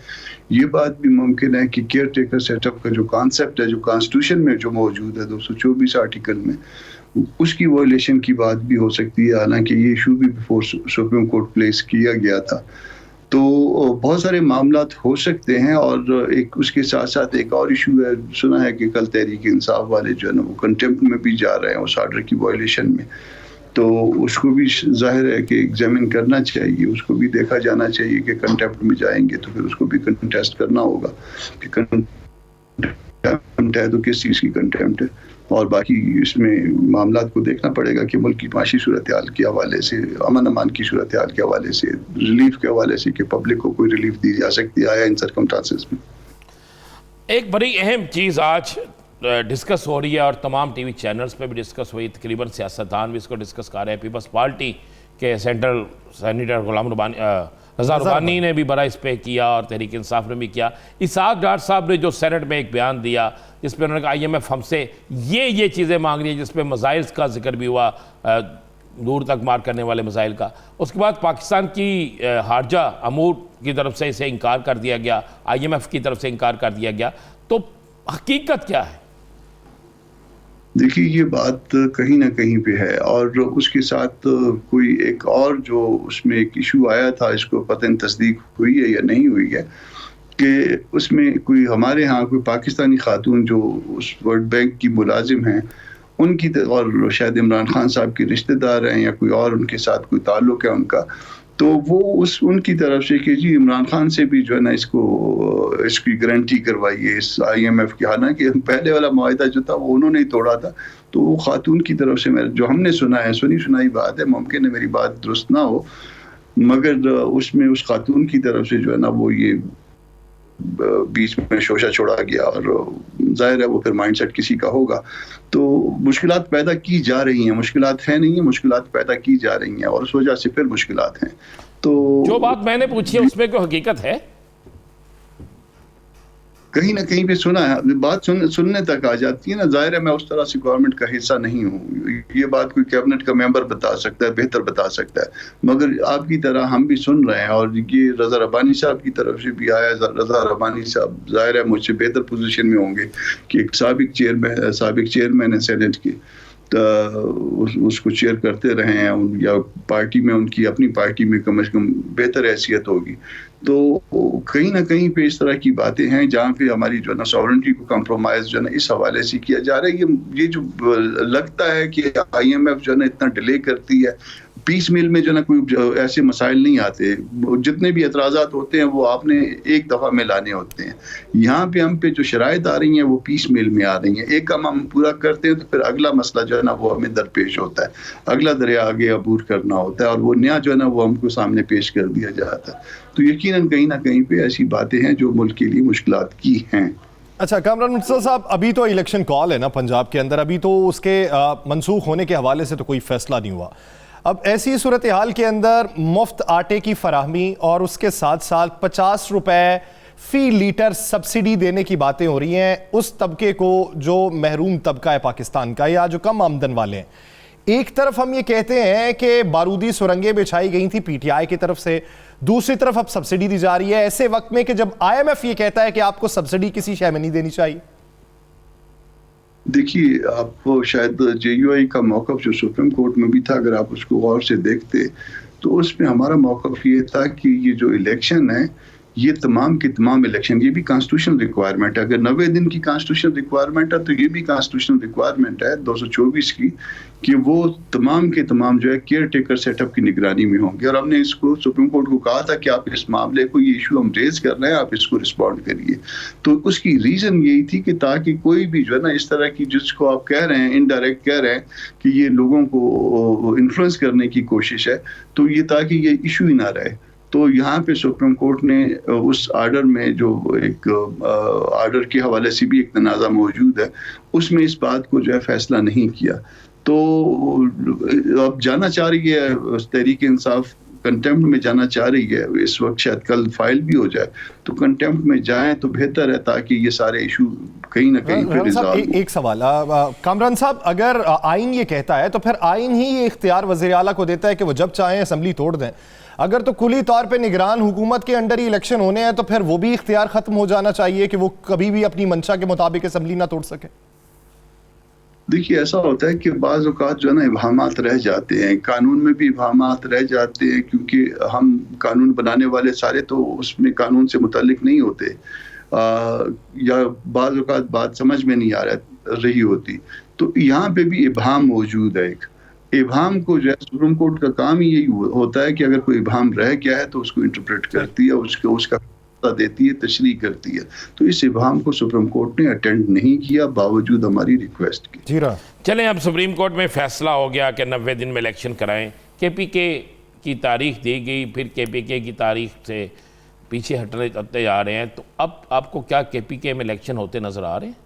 ये बात भी मुमकिन है कि केयर टेकर सेटअप का जो कॉन्सेप्ट है, जो कॉन्स्टिट्यूशन में जो मौजूद है 224 आर्टिकल में, उसकी वॉयलेशन की बात भी हो सकती है। हालांकि ये इशू भी बिफोर सुप्रीम कोर्ट प्लेस किया गया था। तो बहुत सारे मामलात हो सकते हैं। और एक उसके साथ साथ एक और इशू है, सुना है कि कल तहरीक इंसाफ वाले जो है ना वो कंटेम्प्ट में भी जा रहे हैं उस आर्डर की वायलेशन में। तो उसको भी जाहिर है कि एग्जामिन करना चाहिए, उसको भी देखा जाना चाहिए कि कंटेम्प्ट में जाएंगे तो फिर उसको भी कंटेस्ट करना होगा कि कंटेम्प्ट है तो किस चीज़ की कंटेम्प्ट है। और बाकी इसमें मामला को देखना पड़ेगा कि मुल्क की माशी सूरत हाल के हवाले से, अमन अमान की सूरत हाल के हवाले से, रिलीफ के हवाले से कि पब्लिक को कोई रिलीफ दी जा सकती है इन सर्कमस्टांसेस में। एक बड़ी अहम चीज़ आज डिस्कस हो रही है और तमाम टीवी चैनल्स पे भी डिस्कस हुई, तकरीबन सियासतदान भी इसको डिस्कस कर रहे हैं। पीपल्स पार्टी के सेंट्रल सेनेटर गुलाम रज़ा रुबानी ने भी बड़ा इस पे किया और तहरीक इंसाफ ने भी किया। इसहाक डार साहब ने जो सेनेट में एक बयान दिया जिसपे उन्होंने कहा IMF हमसे ये चीज़ें मांग रही है, जिसपे मसाइल का जिक्र भी हुआ, दूर तक मार करने वाले मसाइल का। उसके बाद पाकिस्तान की हारजा अमूर की तरफ से इसे इनकार कर दिया गया, IMF की तरफ से इनकार कर दिया गया। तो हकीकत क्या है? देखिए, ये बात कहीं ना कहीं पे है। और उसके साथ कोई एक और जो उसमें एक इशू आया था, इसको पता नहीं तस्दीक हुई है या नहीं हुई है, कि उसमें कोई हमारे यहाँ कोई पाकिस्तानी खातून जो उस वर्ल्ड बैंक की मुलाजिम हैं उनकी, और शायद इमरान खान साहब के रिश्तेदार हैं या कोई और उनके साथ कोई ताल्लुक़ है उनका, तो वो उनकी तरफ से कि जी इमरान खान से भी जो है ना इसकी गारंटी करवाइए इस IMF की। हालांकि पहले वाला मुआहदा जो था वो उन्होंने ही तोड़ा था। तो वो खातून की तरफ से जो हमने सुना है, सुनी सुनाई बात है, मुमकिन है मेरी बात दुरुस्त ना हो, मगर उसमें उस खातून की तरफ से जो है ना वो ये बीच में शोशा छोड़ा गया, और जाहिर है वो फिर माइंडसेट किसी का होगा। तो मुश्किलात पैदा की जा रही हैं, मुश्किलात है नहीं है, मुश्किलात पैदा की जा रही हैं, और उस वजह से फिर मुश्किलात हैं। तो जो बात मैंने पूछी है उसमें कोई हकीकत है? कहीं ना कहीं पे सुना है, बात सुनने तक आ जाती है ना। जाहिर है मैं उस तरह से गवर्नमेंट का हिस्सा नहीं हूँ, ये बात कोई कैबिनेट का मेंबर बता सकता है, बेहतर बता सकता है, मगर आपकी तरह हम भी सुन रहे हैं। और ये रजा रब्बानी साहब की तरफ से भी आया। रजा रब्बानी साहब जाहिर है मुझसे बेहतर पोजीशन में होंगे कि एक साबिक चेयरमैन है सेनेट के, उसको चेयर करते रहे हैं, या पार्टी में उनकी अपनी पार्टी में कम से कम बेहतर हैसियत होगी। तो कहीं ना कहीं पे इस तरह की बातें हैं जहाँ पे हमारी जो है ना सॉवरेंटी को कंप्रोमाइज जो है ना इस हवाले से किया जा रहा है। ये जो लगता है कि IMF जो है ना इतना डिले करती है, पीस मिल में जो ना कोई ऐसे मसाइल नहीं आते, जितने भी एतराज़ात होते हैं वो आपने एक दफ़ा में लाने होते हैं। यहाँ पे हम पे जो शराइत आ रही हैं वो पीस मिल में आ रही हैं। एक काम हम पूरा करते हैं तो फिर अगला मसला जो है ना वो हमें दरपेश होता है, अगला दरिया आगे अबूर करना होता है, और वो नया जो है ना वो हमको सामने पेश कर दिया जाता है। तो यकीनन कहीं ना कहीं पे ऐसी बातें हैं जो मुल्क के लिए मुश्किलात की हैं। अच्छा कामरान मुर्तज़ा साहब, अभी तो इलेक्शन कॉल है ना पंजाब के अंदर, अभी तो उसके मनसूख होने के हवाले से तो कोई फैसला नहीं हुआ। अब ऐसी सूरत हाल के अंदर मुफ्त आटे की फराहमी और उसके साथ साथ 50 रुपए फी लीटर सब्सिडी देने की बातें हो रही हैं उस तबके को जो महरूम तबका है पाकिस्तान का, या जो कम आमदन वाले हैं। एक तरफ हम ये कहते हैं कि बारूदी सुरंगें बिछाई गई थी PTI की तरफ से, दूसरी तरफ अब सब्सिडी दी जा रही है, ऐसे वक्त में कि जब IMF ये कहता है कि आपको सब्सिडी किसी शय में नहीं देनी चाहिए। देखिए, आपको शायद JUI का मौक़िफ़ जो सुप्रीम कोर्ट में भी था, अगर आप उसको गौर से देखते तो उसमें हमारा मौक़िफ़ ये था कि ये जो इलेक्शन है ये तमाम के तमाम इलेक्शन, ये भी कॉन्स्टिट्यूशनल रिक्वायरमेंट है। अगर 90 दिन की कॉन्स्टिट्यूशनल रिक्वायरमेंट है तो ये भी कॉन्स्टिट्यूशनल रिक्वायरमेंट है 224 की, कि वो तमाम के तमाम जो है केयर टेकर सेटअप की निगरानी में होंगे। और हमने इसको सुप्रीम कोर्ट को कहा था कि आप इस मामले को, ये इशू हम रेज कर रहे हैं, आप इसको रिस्पॉन्ड करिए। तो उसकी रीज़न यही थी कि ताकि कोई भी जो है ना इस तरह की, जिसको आप कह रहे हैं इनडायरेक्ट कह रहे हैं कि ये लोगों को इन्फ्लुएंस करने की कोशिश है, तो ये ताकि ये इशू ही ना रहे। तो यहाँ पे सुप्रीम कोर्ट ने उस आर्डर में, जो एक आर्डर के हवाले से भी एक तनाज़ा मौजूद है, उसमें इस बात को जो है फैसला नहीं किया। तो अब जाना चाह रही है तहरीक इंसाफ, कंटेम्प्ट में जाना चाह रही है। इस वक्त शायद कल फाइल भी हो जाए, तो कंटेम्प्ट में जाएं तो बेहतर है, ताकि ये सारे इशू कहीं ना कहीं पे रिजॉल्व। एक सवाल कामरान साहब, अगर आइन ये कहता है तो फिर आइन ही ये इख्तियार वज़ीर आला को देता है कि वो जब चाहें असम्बली तोड़ दें। अगर तो कुली तौर पे निगरान हुकूमत के अंडर ही इलेक्शन होने हैं तो फिर वो भी इख्तियार खत्म हो जाना चाहिए कि वो कभी भी अपनी मंशा के मुताबिक असम्बली ना तोड़ सके। देखिए, ऐसा होता है कि बाज़ औक़ात जो है ना इबहामात रह जाते हैं, कानून में भी इबहामात रह जाते हैं, क्योंकि हम कानून बनाने वाले सारे तो उसमें कानून से मुतल्लिक नहीं होते, या बाज़ औक़ात बात समझ में नहीं आ रही होती। तो यहाँ पे भी इबहाम मौजूद है। एक इबहाम को जो है सुप्रीम कोर्ट का काम ही यही होता है कि अगर कोई इबहाम रह गया है तो उसको इंटरप्रेट करती है, उसका देती है, तशरीह करती है। तो इस इबहाम को सुप्रीम कोर्ट ने अटेंड नहीं किया, बावजूद हमारी रिक्वेस्ट की। जी रहा। चलें, अब सुप्रीम कोर्ट में फैसला हो गया कि 90 दिन में इलेक्शन कराएं, KPK की तारीख दी गई, फिर KPK की तारीख से पीछे हटते जा रहे हैं। तो अब आपको क्या KPK में इलेक्शन होते नजर आ रहे हैं?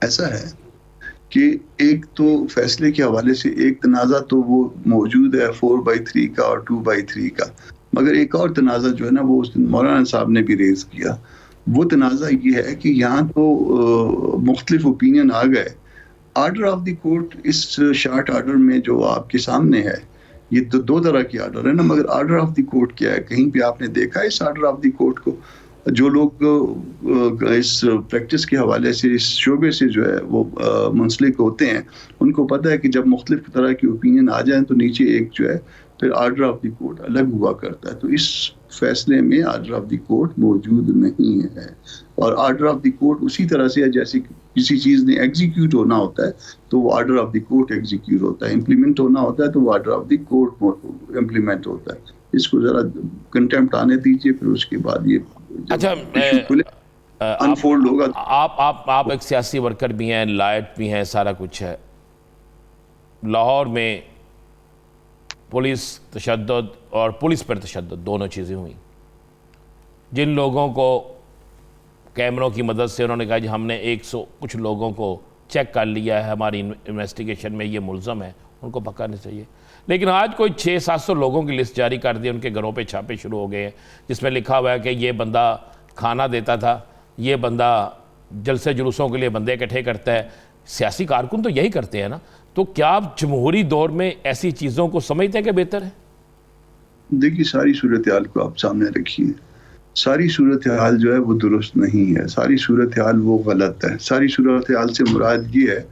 ऐसा है कि एक तो फैसले के हवाले से एक तनाज़ा तो वो मौजूद है 4/3 का और 2/3 का, मगर एक और तनाज़ा जो है ना वो उस दिन मौलाना साहब ने भी रेज किया। वो तनाज़ा ये है कि यहाँ तो मुख्तलिफ ओपिनियन आ गए। आर्डर ऑफ द कोर्ट इस शार्ट आर्डर में जो आपके सामने है, ये तो दो तरह की आर्डर है ना, मगर आर्डर ऑफ द कोर्ट क्या है? कहीं पे आपने देखा है इस आर्डर ऑफ द कोर्ट को? जो लोग इस प्रैक्टिस के हवाले से, इस शोबे से जो है वो मुंसलिक होते हैं, उनको पता है कि जब मुख्तलिफ तरह की ओपिनियन आ जाए तो नीचे एक जो है फिर आर्डर ऑफ द कोर्ट अलग हुआ करता है। तो इस फैसले में आर्डर ऑफ द कोर्ट मौजूद नहीं है, और आर्डर ऑफ द कोर्ट उसी तरह से है जैसे किसी चीज़ ने एग्जीक्यूट होना होता है तो वो order of the court execute होता है, इम्प्लीमेंट होना होता है तो वो order of the court implement होता है। इसको ज़रा कंटेम्प्ट आने दीजिए, फिर उसके बाद ये अच्छा अनफोल्ड होगा। आप एक सियासी वर्कर भी हैं, लायक भी हैं, सारा कुछ है। लाहौर में पुलिस तशद्दुद और पुलिस पर तशद्दुद, दोनों चीज़ें हुई। जिन लोगों को कैमरों की मदद से उन्होंने कहा जी हमने 100 कुछ लोगों को चेक कर लिया है, हमारी इन्वेस्टिगेशन में ये मुलज़म है, उनको पकड़ना चाहिए। लेकिन आज कोई 600-700 लोगों की लिस्ट जारी कर दी, उनके घरों पे छापे शुरू हो गए हैं जिसमें लिखा हुआ है कि ये बंदा खाना देता था, ये बंदा जलसे जुलूसों के लिए बंदे इकट्ठे करता है। सियासी कारकुन तो यही करते हैं ना। तो क्या आप जमहूरी दौर में ऐसी चीज़ों को समझते हैं कि बेहतर है? देखिए, सारी सूरत हाल को आप सामने रखिए। सारी सूरत हाल जो है वो दुरुस्त नहीं है, सारी सूरत हाल वो गलत है। सारी सूरत हाल से मुराद ये है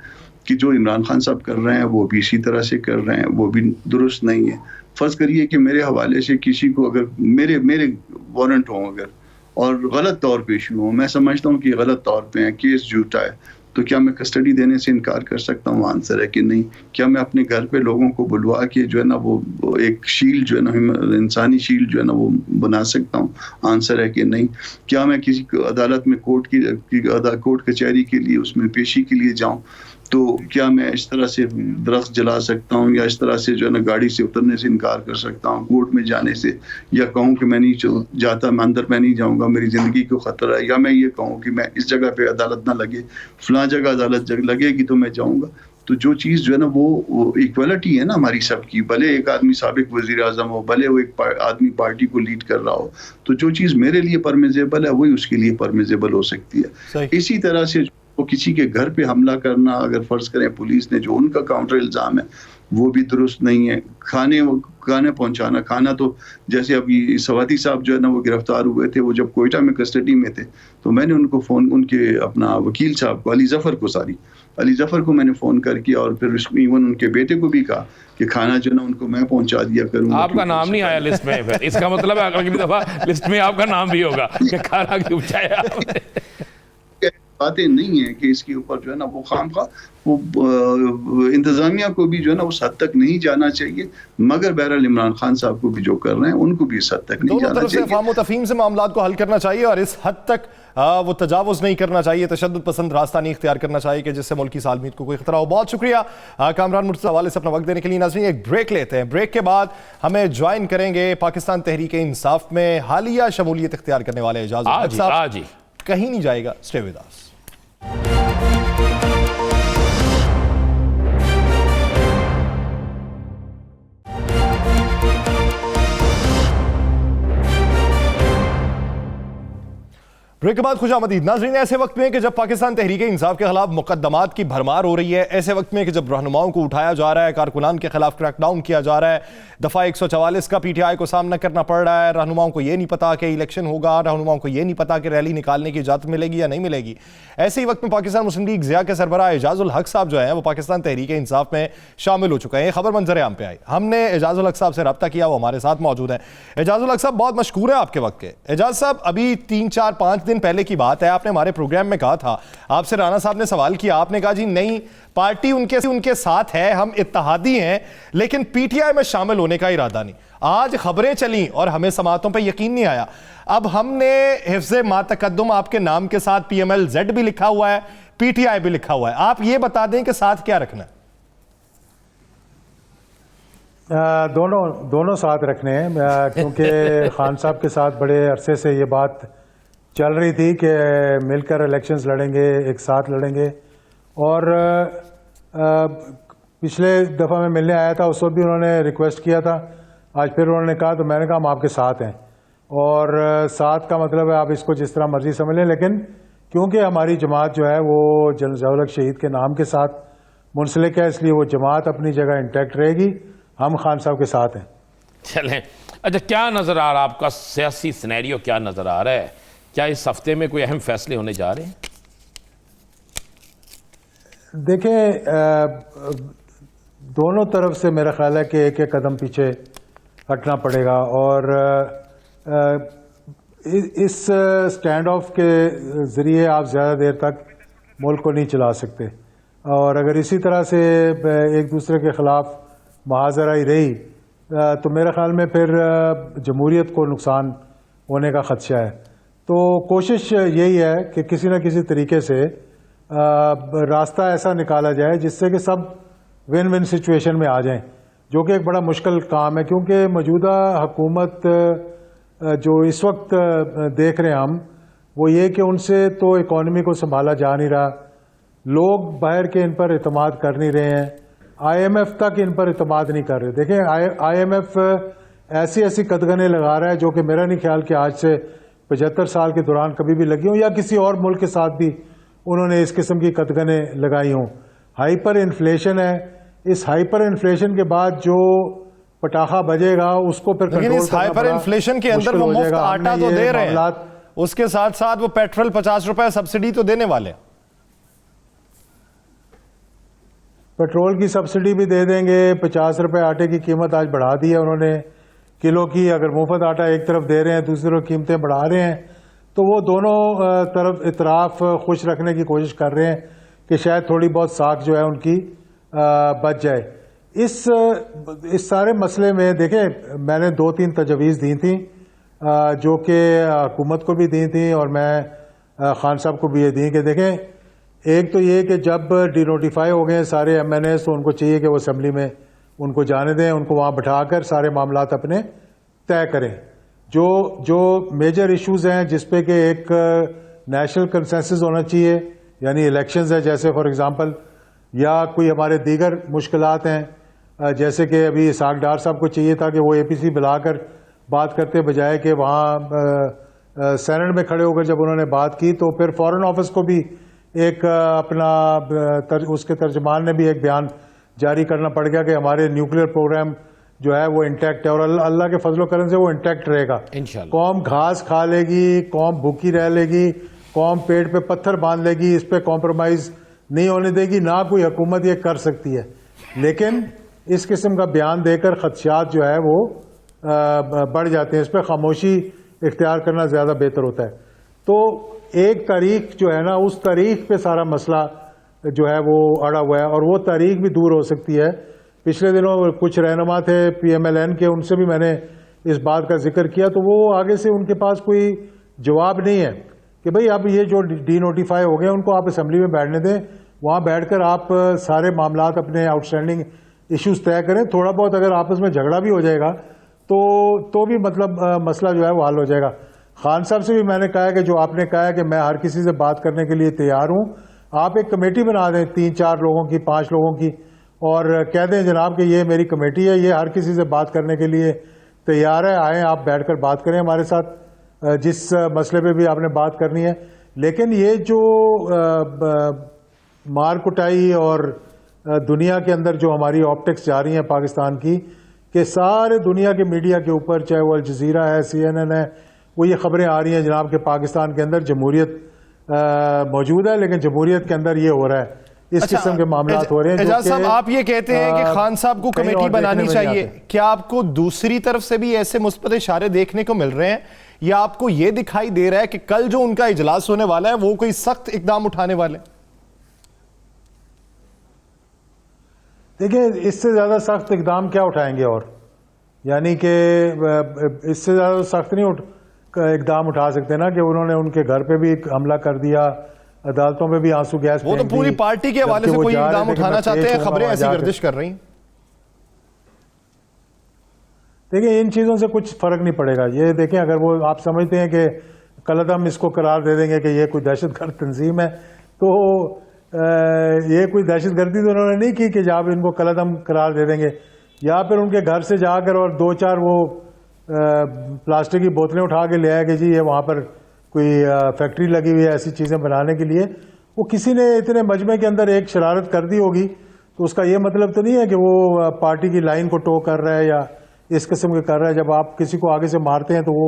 कि जो इमरान खान साहब कर रहे हैं वो भी इसी तरह से कर रहे हैं, वो भी दुरुस्त नहीं है। फर्ज करिए कि मेरे हवाले से किसी को अगर मेरे वारंट हों अगर और गलत तौर पे इशू हो, मैं समझता हूँ कि गलत तौर पे है, केस झूठा है, तो क्या मैं कस्टडी देने से इनकार कर सकता हूँ? आंसर है कि नहीं। क्या मैं अपने घर पे लोगों को बुलवा के जो है ना वो एक शील्ड जो है ना, इंसानी शील्ड जो है ना वो बना सकता हूँ? आंसर है कि नहीं। क्या मैं किसी अदालत में कोर्ट कचहरी के लिए उसमें पेशी के लिए जाऊँ तो क्या मैं इस तरह से दरख्त जला सकता हूँ या इस तरह से जो है ना गाड़ी से उतरने से इनकार कर सकता हूँ कोर्ट में जाने से, या कहूँ कि मैं नहीं जाता, मैं अंदर मैं नहीं जाऊँगा, मेरी ज़िंदगी को ख़तरा है, या मैं ये कहूँ कि मैं इस जगह पे अदालत ना लगे, फलां जगह अदालत लगेगी तो मैं जाऊँगा। तो जो चीज़ जो है ना वो इक्वलिटी है ना हमारी सबकी, भले एक आदमी साबिक वज़ीर आज़म हो, भले वो एक आदमी पार्टी को लीड कर रहा हो, तो जो चीज़ मेरे लिए परमिसेबल है वही उसके लिए परमिसेबल हो सकती है। इसी तरह से वो किसी के घर पे हमला करना, अगर फर्ज करें पुलिस ने जो उनका काउंटर इल्ज़ाम है वो भी दुरुस्त नहीं है। खाने पहुंचाना, खाना तो जैसे अभी सवाती साहब जो है ना वो गिरफ्तार हुए थे, वो जब कोयटा में कस्टडी में थे तो मैंने उनको फ़ोन, उनके अपना वकील साहब को अली ज़फ़र को मैंने फ़ोन करके और फिर इवन उनके बेटे को भी कहा कि खाना जो है ना उनको मैं पहुंचा दिया करूँगा। आपका नाम नहीं आया लिस्ट में, फिर इसका मतलब है अगली दफ़ा लिस्ट में आपका नाम भी होगा कि खाना क्यों पहुंचाया आपने। बातें नहीं है कि इसके ऊपर जो है ना वो खामखा वो इंतजामिया को भी जो है ना उस हद तक नहीं जाना चाहिए, मगर बहरहाल इमरान खान साहब को भी जो कर रहे हैं उनको भी इस हद तक नहीं जाना चाहिए। फाहम व तफहीम से मामलात को हल करना चाहिए और इस हद तक वो तजावुज़ नहीं करना चाहिए, तशद्दुद पसंद रास्ता नहीं इख्तियार करना चाहिए कि जिससे मुल्क की सालमियत को कोई खतरा हो। बहुत शुक्रिया कामरान मुर्तज़ा हवाले से अपना वक्त देने के लिए। नाज़रीन, एक ब्रेक लेते हैं, ब्रेक के बाद हमें ज्वाइन करेंगे पाकिस्तान तहरीक इंसाफ में हालिया शमूलियत इख्तियार करने वाले एजाज़ उल हक साहब। कहीं नहीं जाएगा, स्टे विद अस। ब्रेक के बाद खुशामदीद। नाज़रीन, ऐसे वक्त में कि जब पाकिस्तान तहरीक इंसाफ के खिलाफ मुकदमात की भरमार हो रही है, ऐसे वक्त में कि जब रहनुमाओं को उठाया जा रहा है, कारकुनान के खिलाफ क्रैकडाउन किया जा रहा है, दफ़ा 144 का PTI को सामना करना पड़ रहा है, रहनुमाओं को ये नहीं पता कि इलेक्शन होगा, रहनुमाओं को ये नहीं पता कि रैली निकालने की इजाज़त मिलेगी या नहीं मिलेगी, ऐसे ही वक्त में पाकिस्तान मुस्लिम लीग ज़िया के सरबराह एजाज़ उल हक साहब जो हैं वो पाकिस्तान तहरीक इंसाफ में शामिल हो चुके हैं। खबर मंजर आम पे आई, हमने एजाज़ उल हक साहब से रब्ता किया, वो हमारे साथ मौजूद हैं। एजाज़ उल हक साहब बहुत मशकूर है आपके वक्त के। एजाज़ साहब, अभी 3-4-5 दिन पहले की बात है, आपने हमारे प्रोग्राम में कहा था, आपसे राना साहब ने सवाल किया, आपने कहा जी नहीं, पार्टी उनके साथ है, हम इत्तेहादी हैं, लेकिन PTI में शामिल होने का इरादा नहीं। आज खबरें चली और हमें समातों पे यकीन नहीं आया। अब हमने हिफ्ज़े मा तकद्दुम आपके नाम के साथ PMLZ भी लिखा हुआ है, PTI भी लिखा हुआ है। आप ये बता दें कि साथ क्या रखना है? दोनों साथ रखने हैं, क्योंकि खान साहब के साथ बड़े अरसे से ये बात चल रही थी कि मिलकर इलेक्शंस लड़ेंगे, एक साथ लड़ेंगे। और पिछले दफ़ा मैं मिलने आया था, उस वक्त भी उन्होंने रिक्वेस्ट किया था, आज फिर उन्होंने कहा, तो मैंने कहा हम आपके साथ हैं। और साथ का मतलब है आप इसको जिस तरह मर्जी समझ लें, लेकिन क्योंकि हमारी जमात जो है वो जनरल ज़िया उल हक शहीद के नाम के साथ मुंसलिक है, इसलिए वो जमात अपनी जगह इंटैक्ट रहेगी, हम खान साहब के साथ हैं। चलें, अच्छा, क्या नज़र आ रहा है आपका सियासी सिनेरियो, क्या नज़र आ रहा है? क्या इस हफ्ते में कोई अहम फैसले होने जा रहे हैं? देखें, दोनों तरफ से मेरा ख्याल है कि एक एक कदम पीछे हटना पड़ेगा और इस स्टैंड ऑफ के ज़रिए आप ज़्यादा देर तक मुल्क को नहीं चला सकते। और अगर इसी तरह से एक दूसरे के ख़िलाफ़ मुहाज़राई रही तो मेरे ख्याल में फिर जमहूरियत को नुकसान होने का ख़दशा है। तो कोशिश यही है कि किसी न किसी तरीके से रास्ता ऐसा निकाला जाए जिससे कि सब विन विन सिचुएशन में आ जाएं। जो कि एक बड़ा मुश्किल काम है, क्योंकि मौजूदा हुकूमत जो इस वक्त देख रहे हैं हम, वो ये कि उनसे तो इकॉनमी को संभाला जा नहीं रहा, लोग बाहर के इन पर इतमाद कर नहीं रहे हैं, IMF तक इन पर इतमाद नहीं कर रहे। देखें, IMF ऐसी ऐसी कदगने लगा रहा है जो कि मेरा नहीं ख्याल कि आज से 75 साल के दौरान कभी भी लगी हों, या किसी और मुल्क के साथ भी उन्होंने इस किस्म की कदगने लगाई हों। हाइपर इन्फ्लेशन है, इस हाइपर इन्फ्लेशन के बाद जो पटाखा बजेगा उसको फिर लेकिन इस हाइपर इन्फ्लेशन के अंदर वो मुफ्त आटा तो दे रहे हैं, उसके साथ साथ वो पेट्रोल 50 रुपए सब्सिडी तो देने वाले हैं। पेट्रोल की सब्सिडी भी दे देंगे, 50 रुपए आटे की कीमत आज बढ़ा दी है उन्होंने किलो की। अगर मुफ्त आटा एक तरफ दे रहे हैं, दूसरी तरफ कीमतें बढ़ा रहे हैं, तो वो दोनों तरफ इतराफ खुश रखने की कोशिश कर रहे हैं कि शायद थोड़ी बहुत साख जो है उनकी बच जाए। इस सारे मसले में देखें, मैंने 2-3 तजवीज़ दी थी जो कि हुकूमत को भी दी थी और मैं खान साहब को भी ये दी कि देखें, एक तो ये कि जब डिनोटिफाई हो गए सारे MNAs, तो उनको चाहिए कि वो असम्बली में उनको जाने दें, उनको वहाँ बिठाकर सारे मामलात अपने तय करें। जो मेजर इश्यूज़ हैं जिस पे कि एक नेशनल कंसेंसस होना चाहिए, यानी इलेक्शंस है जैसे फॉर एग्जांपल, या कोई हमारे दीगर मुश्किलात हैं जैसे कि अभी इसहाक डार साहब को चाहिए था कि वो APC बुलाकर बात करते बजाय कि वहाँ सेनेट में खड़े होकर जब उन्होंने बात की तो फिर फॉरेन ऑफिस को भी एक अपना उसके तर्जमान ने भी एक बयान जारी करना पड़ गया कि हमारे न्यूक्लियर प्रोग्राम जो है वो इंटैक्ट है और अल्लाह के फजलो करम से वो इंटैक्ट रहेगा। इंशाल्लाह। कौम घास खा लेगी, कौम भूखी रह लेगी, कौम पेट पे पत्थर बांध लेगी, इस पे कॉम्प्रोमाइज नहीं होने देगी, ना कोई हुकूमत ये कर सकती है। लेकिन इस किस्म का बयान देकर खदशात जो है वो बढ़ जाते हैं, इस पर खामोशी इख्तियार करना ज़्यादा बेहतर होता है। तो एक तारीख जो है ना, उस तारीख पे सारा मसला जो है वो अड़ा हुआ है और वो तारीख भी दूर हो सकती है। पिछले दिनों कुछ रहनुमा थे PMLN के, उनसे भी मैंने इस बात का जिक्र किया, तो वो आगे से उनके पास कोई जवाब नहीं है कि भाई अब ये जो डीनोटिफाई हो गए उनको आप असम्बली में बैठने दें, वहाँ बैठकर आप सारे मामलात अपने आउटस्टैंडिंग इश्यूज तय करें। थोड़ा बहुत अगर आपस में झगड़ा भी हो जाएगा तो भी मतलब मसला जो है वो हल हो जाएगा। खान साहब से भी मैंने कहा है कि जो आपने कहा है कि मैं हर किसी से बात करने के लिए तैयार हूँ, आप एक कमेटी बना दें 3-4 लोगों की, 5 लोगों की, और कह दें जनाब कि ये मेरी कमेटी है, ये हर किसी से बात करने के लिए तैयार है, आएँ आप बैठकर बात करें हमारे साथ जिस मसले पे भी आपने बात करनी है। लेकिन ये जो मार कुटाई और दुनिया के अंदर जो हमारी ऑप्टिक्स जा रही हैं पाकिस्तान की, कि सारे दुनिया के मीडिया के ऊपर, चाहे वो अल जजीरा है, CNN है, वो ये खबरें आ रही हैं जनाब के पाकिस्तान के अंदर जमहूरियत मौजूद है, लेकिन जमहूरियत के अंदर ये हो रहा है, इस किस्म के मामलात हो रहे हैं। एजाज साहब, आप ये कहते हैं कि खान साहब को कमेटी बनानी चाहिए, क्या आपको दूसरी तरफ से भी ऐसे मुस्बत इशारे देखने को मिल रहे हैं, या आपको ये दिखाई दे रहा है कि कल जो उनका इजलास होने वाला है वो कोई सख्त इकदाम उठाने वाले? देखिए, इससे ज़्यादा सख्त इकदाम क्या उठाएंगे, और यानी कि इससे ज़्यादा सख्त नहीं इकदाम उठा सकते ना कि उन्होंने उनके घर पे भी हमला कर दिया, अदालतों पे भी आंसू गैस, वो तो पूरी पार्टी के हवाले से कोई इकदाम उठाना चाहते हैं, खबरें ऐसी गर्दिश कर रही हैं। देखिए, इन चीज़ों से कुछ फ़र्क नहीं पड़ेगा। ये देखें, अगर वो आप समझते हैं कि कलअदम इसको करार दे देंगे कि ये कोई दहशतगर्द तंजीम है, तो ये कोई दहशतगर्दी तो उन्होंने नहीं की कि जब इनको कलअदम करार दे देंगे, या फिर उनके घर से जाकर और 2-4 वो प्लास्टिक की बोतलें उठा के ले आए कि जी ये वहाँ पर कोई फैक्ट्री लगी हुई है ऐसी चीज़ें बनाने के लिए। वो किसी ने इतने मजमे के अंदर एक शरारत कर दी होगी, तो उसका ये मतलब तो नहीं है कि वो पार्टी की लाइन को टो कर रहा है या इस किस्म के कर रहा है। जब आप किसी को आगे से मारते हैं तो वो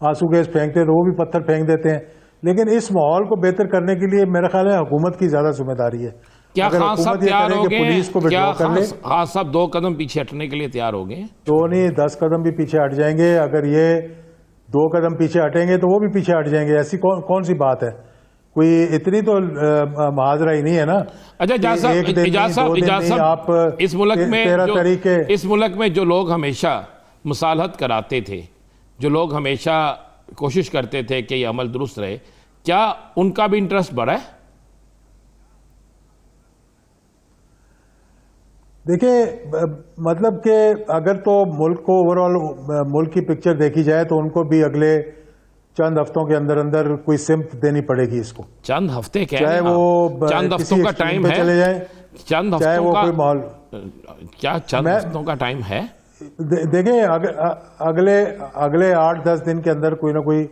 आंसू गैस फेंकते हैं, तो वो भी पत्थर फेंक देते हैं। लेकिन इस माहौल को बेहतर करने के लिए मेरा ख्याल है हुकूमत की ज़्यादा जिम्मेदारी है। क्या खान साहब तैयार हो गए? पुलिस को क्या कर ले, खान साहब 2 कदम पीछे हटने के लिए तैयार हो गए? तो नहीं, 10 कदम भी पीछे हट जाएंगे। अगर ये 2 कदम पीछे हटेंगे तो वो भी पीछे हट जाएंगे। ऐसी कौन सी बात है? कोई इतनी तो मुहाजरा ही नहीं है ना। अच्छा, इजाज साहब, इस मुल्क में जो लोग हमेशा मुसालहत कराते थे, जो लोग हमेशा कोशिश करते थे कि ये अमल दुरुस्त रहे, क्या उनका भी इंटरेस्ट बढ़ा है? देखिए मतलब कि अगर तो मुल्क को ओवरऑल मुल्क की पिक्चर देखी जाए तो उनको भी अगले चंद हफ्तों के अंदर अंदर कोई सिम्त देनी पड़ेगी इसको। चंद हफ्ते कह चाहे रहे हैं वो आप। चंद किसी हफ्तों का extreme टाइम पे है, चले जाएं, चंद चाहे हफ्तों वो का कोई माहौल। क्या चंद हफ्तों का टाइम है? देखें अगले 8-10 दिन के अंदर कोई ना कोई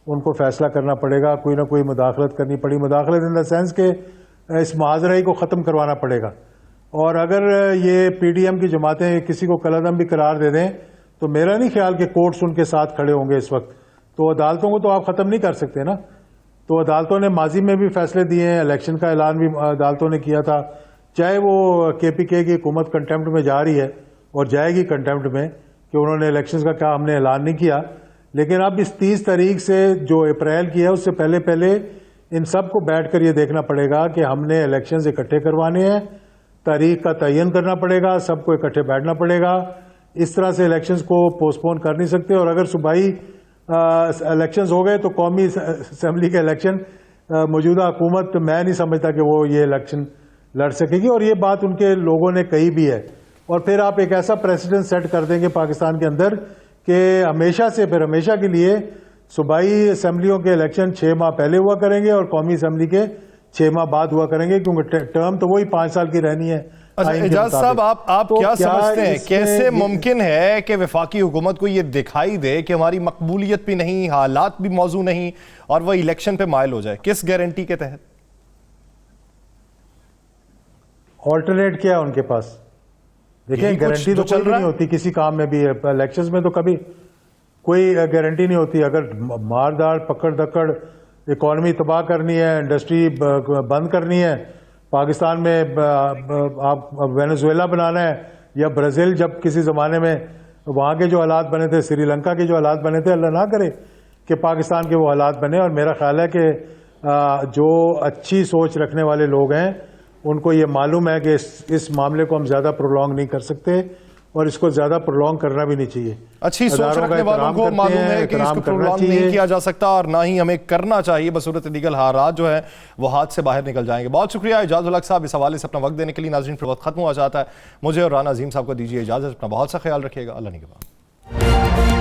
उनको फैसला करना पड़ेगा, कोई ना कोई मुदाखलत करनी पड़ी, मुदाखलत इन द सेंस के इस मुहाजराई को ख़त्म करवाना पड़ेगा। और अगर ये पीडीएम की जमातें किसी को कलअदम भी करार दे दें तो मेरा नहीं ख्याल कि कोर्ट्स उनके साथ खड़े होंगे इस वक्त। तो अदालतों को तो आप ख़त्म नहीं कर सकते ना। तो अदालतों ने माजी में भी फैसले दिए हैं, इलेक्शन का ऐलान भी अदालतों ने किया था, चाहे वो केपीके की हुकूमत कंटेम्प्ट में जा रही है और जाएगी कंटेम्प्ट में कि उन्होंने इलेक्शंस का क्या हमने ऐलान नहीं किया। लेकिन अब इस 30 तारीख से जो अप्रैल की है उससे पहले पहले इन सब को बैठ कर ये देखना पड़ेगा कि हमने इलेक्शंस इकट्ठे करवाने हैं, तारीख का तयन करना पड़ेगा, सबको इकट्ठे बैठना पड़ेगा। इस तरह से इलेक्शंस को पोस्टपोन कर नहीं सकते। और अगर सूबाई इलेक्शंस हो गए तो कौमी असम्बली के इलेक्शन मौजूदा हुकूमत मैं नहीं समझता कि वो ये इलेक्शन लड़ सकेगी। और ये बात उनके लोगों ने कही भी है। और फिर आप एक ऐसा प्रेसिडेंट सेट कर देंगे पाकिस्तान के अंदर कि हमेशा से फिर हमेशा के लिए सूबाई असम्बलियों के इलेक्शन 6 माह पहले हुआ करेंगे और कौमी असम्बली के 6 माह बाद हुआ करेंगे, क्योंकि टर्म तो वही 5 साल की रहनी है। अच्छा एजाज साहब, आप तो क्या समझते हैं, कैसे इसमें मुमकिन है कि वफाकी हुकूमत को ये दिखाई दे कि हमारी मकबूलियत भी नहीं, हालात भी मौजू नहीं और वह इलेक्शन पे माइल हो जाए? किस गारंटी के तहत? ऑल्टरनेट क्या है उनके पास? देखिए गारंटी तो चल रही होती किसी काम में भी है, इलेक्शंस में तो कभी कोई गारंटी नहीं होती। अगर मारदार पकड़ दकड़ इकॉनमी तबाह करनी है, इंडस्ट्री बंद करनी है, पाकिस्तान में आप वेनेजुएला बनाना है या ब्राज़ील, जब किसी ज़माने में वहाँ के जो हालात बने थे, श्रीलंका के जो हालात बने थे, अल्लाह ना करे कि पाकिस्तान के वो हालात बने। और मेरा ख्याल है कि जो अच्छी सोच रखने वाले लोग हैं उनको ये मालूम है कि इस मामले को हम ज़्यादा प्रोलॉन्ग नहीं कर सकते और इसको ज़्यादा प्रोलॉन्ग करना भी नहीं चाहिए। अच्छी सोच रखने वालों को मालूम है कि इसको प्रोलॉन्ग नहीं किया जा सकता और ना ही हमें करना चाहिए, बसूरत दीगर हालात जो है वो हाथ से बाहर निकल जाएंगे। बहुत शुक्रिया एजाज उल हक साहब इस हवाले से अपना वक्त देने के लिए। नाज़रीन फिर वक्त खत्म हो जाता है, मुझे और राना अजीम साहब को दीजिए इजाज़त। अपना बहुत सा ख्याल रखिएगा। अल्लाह निगहबान।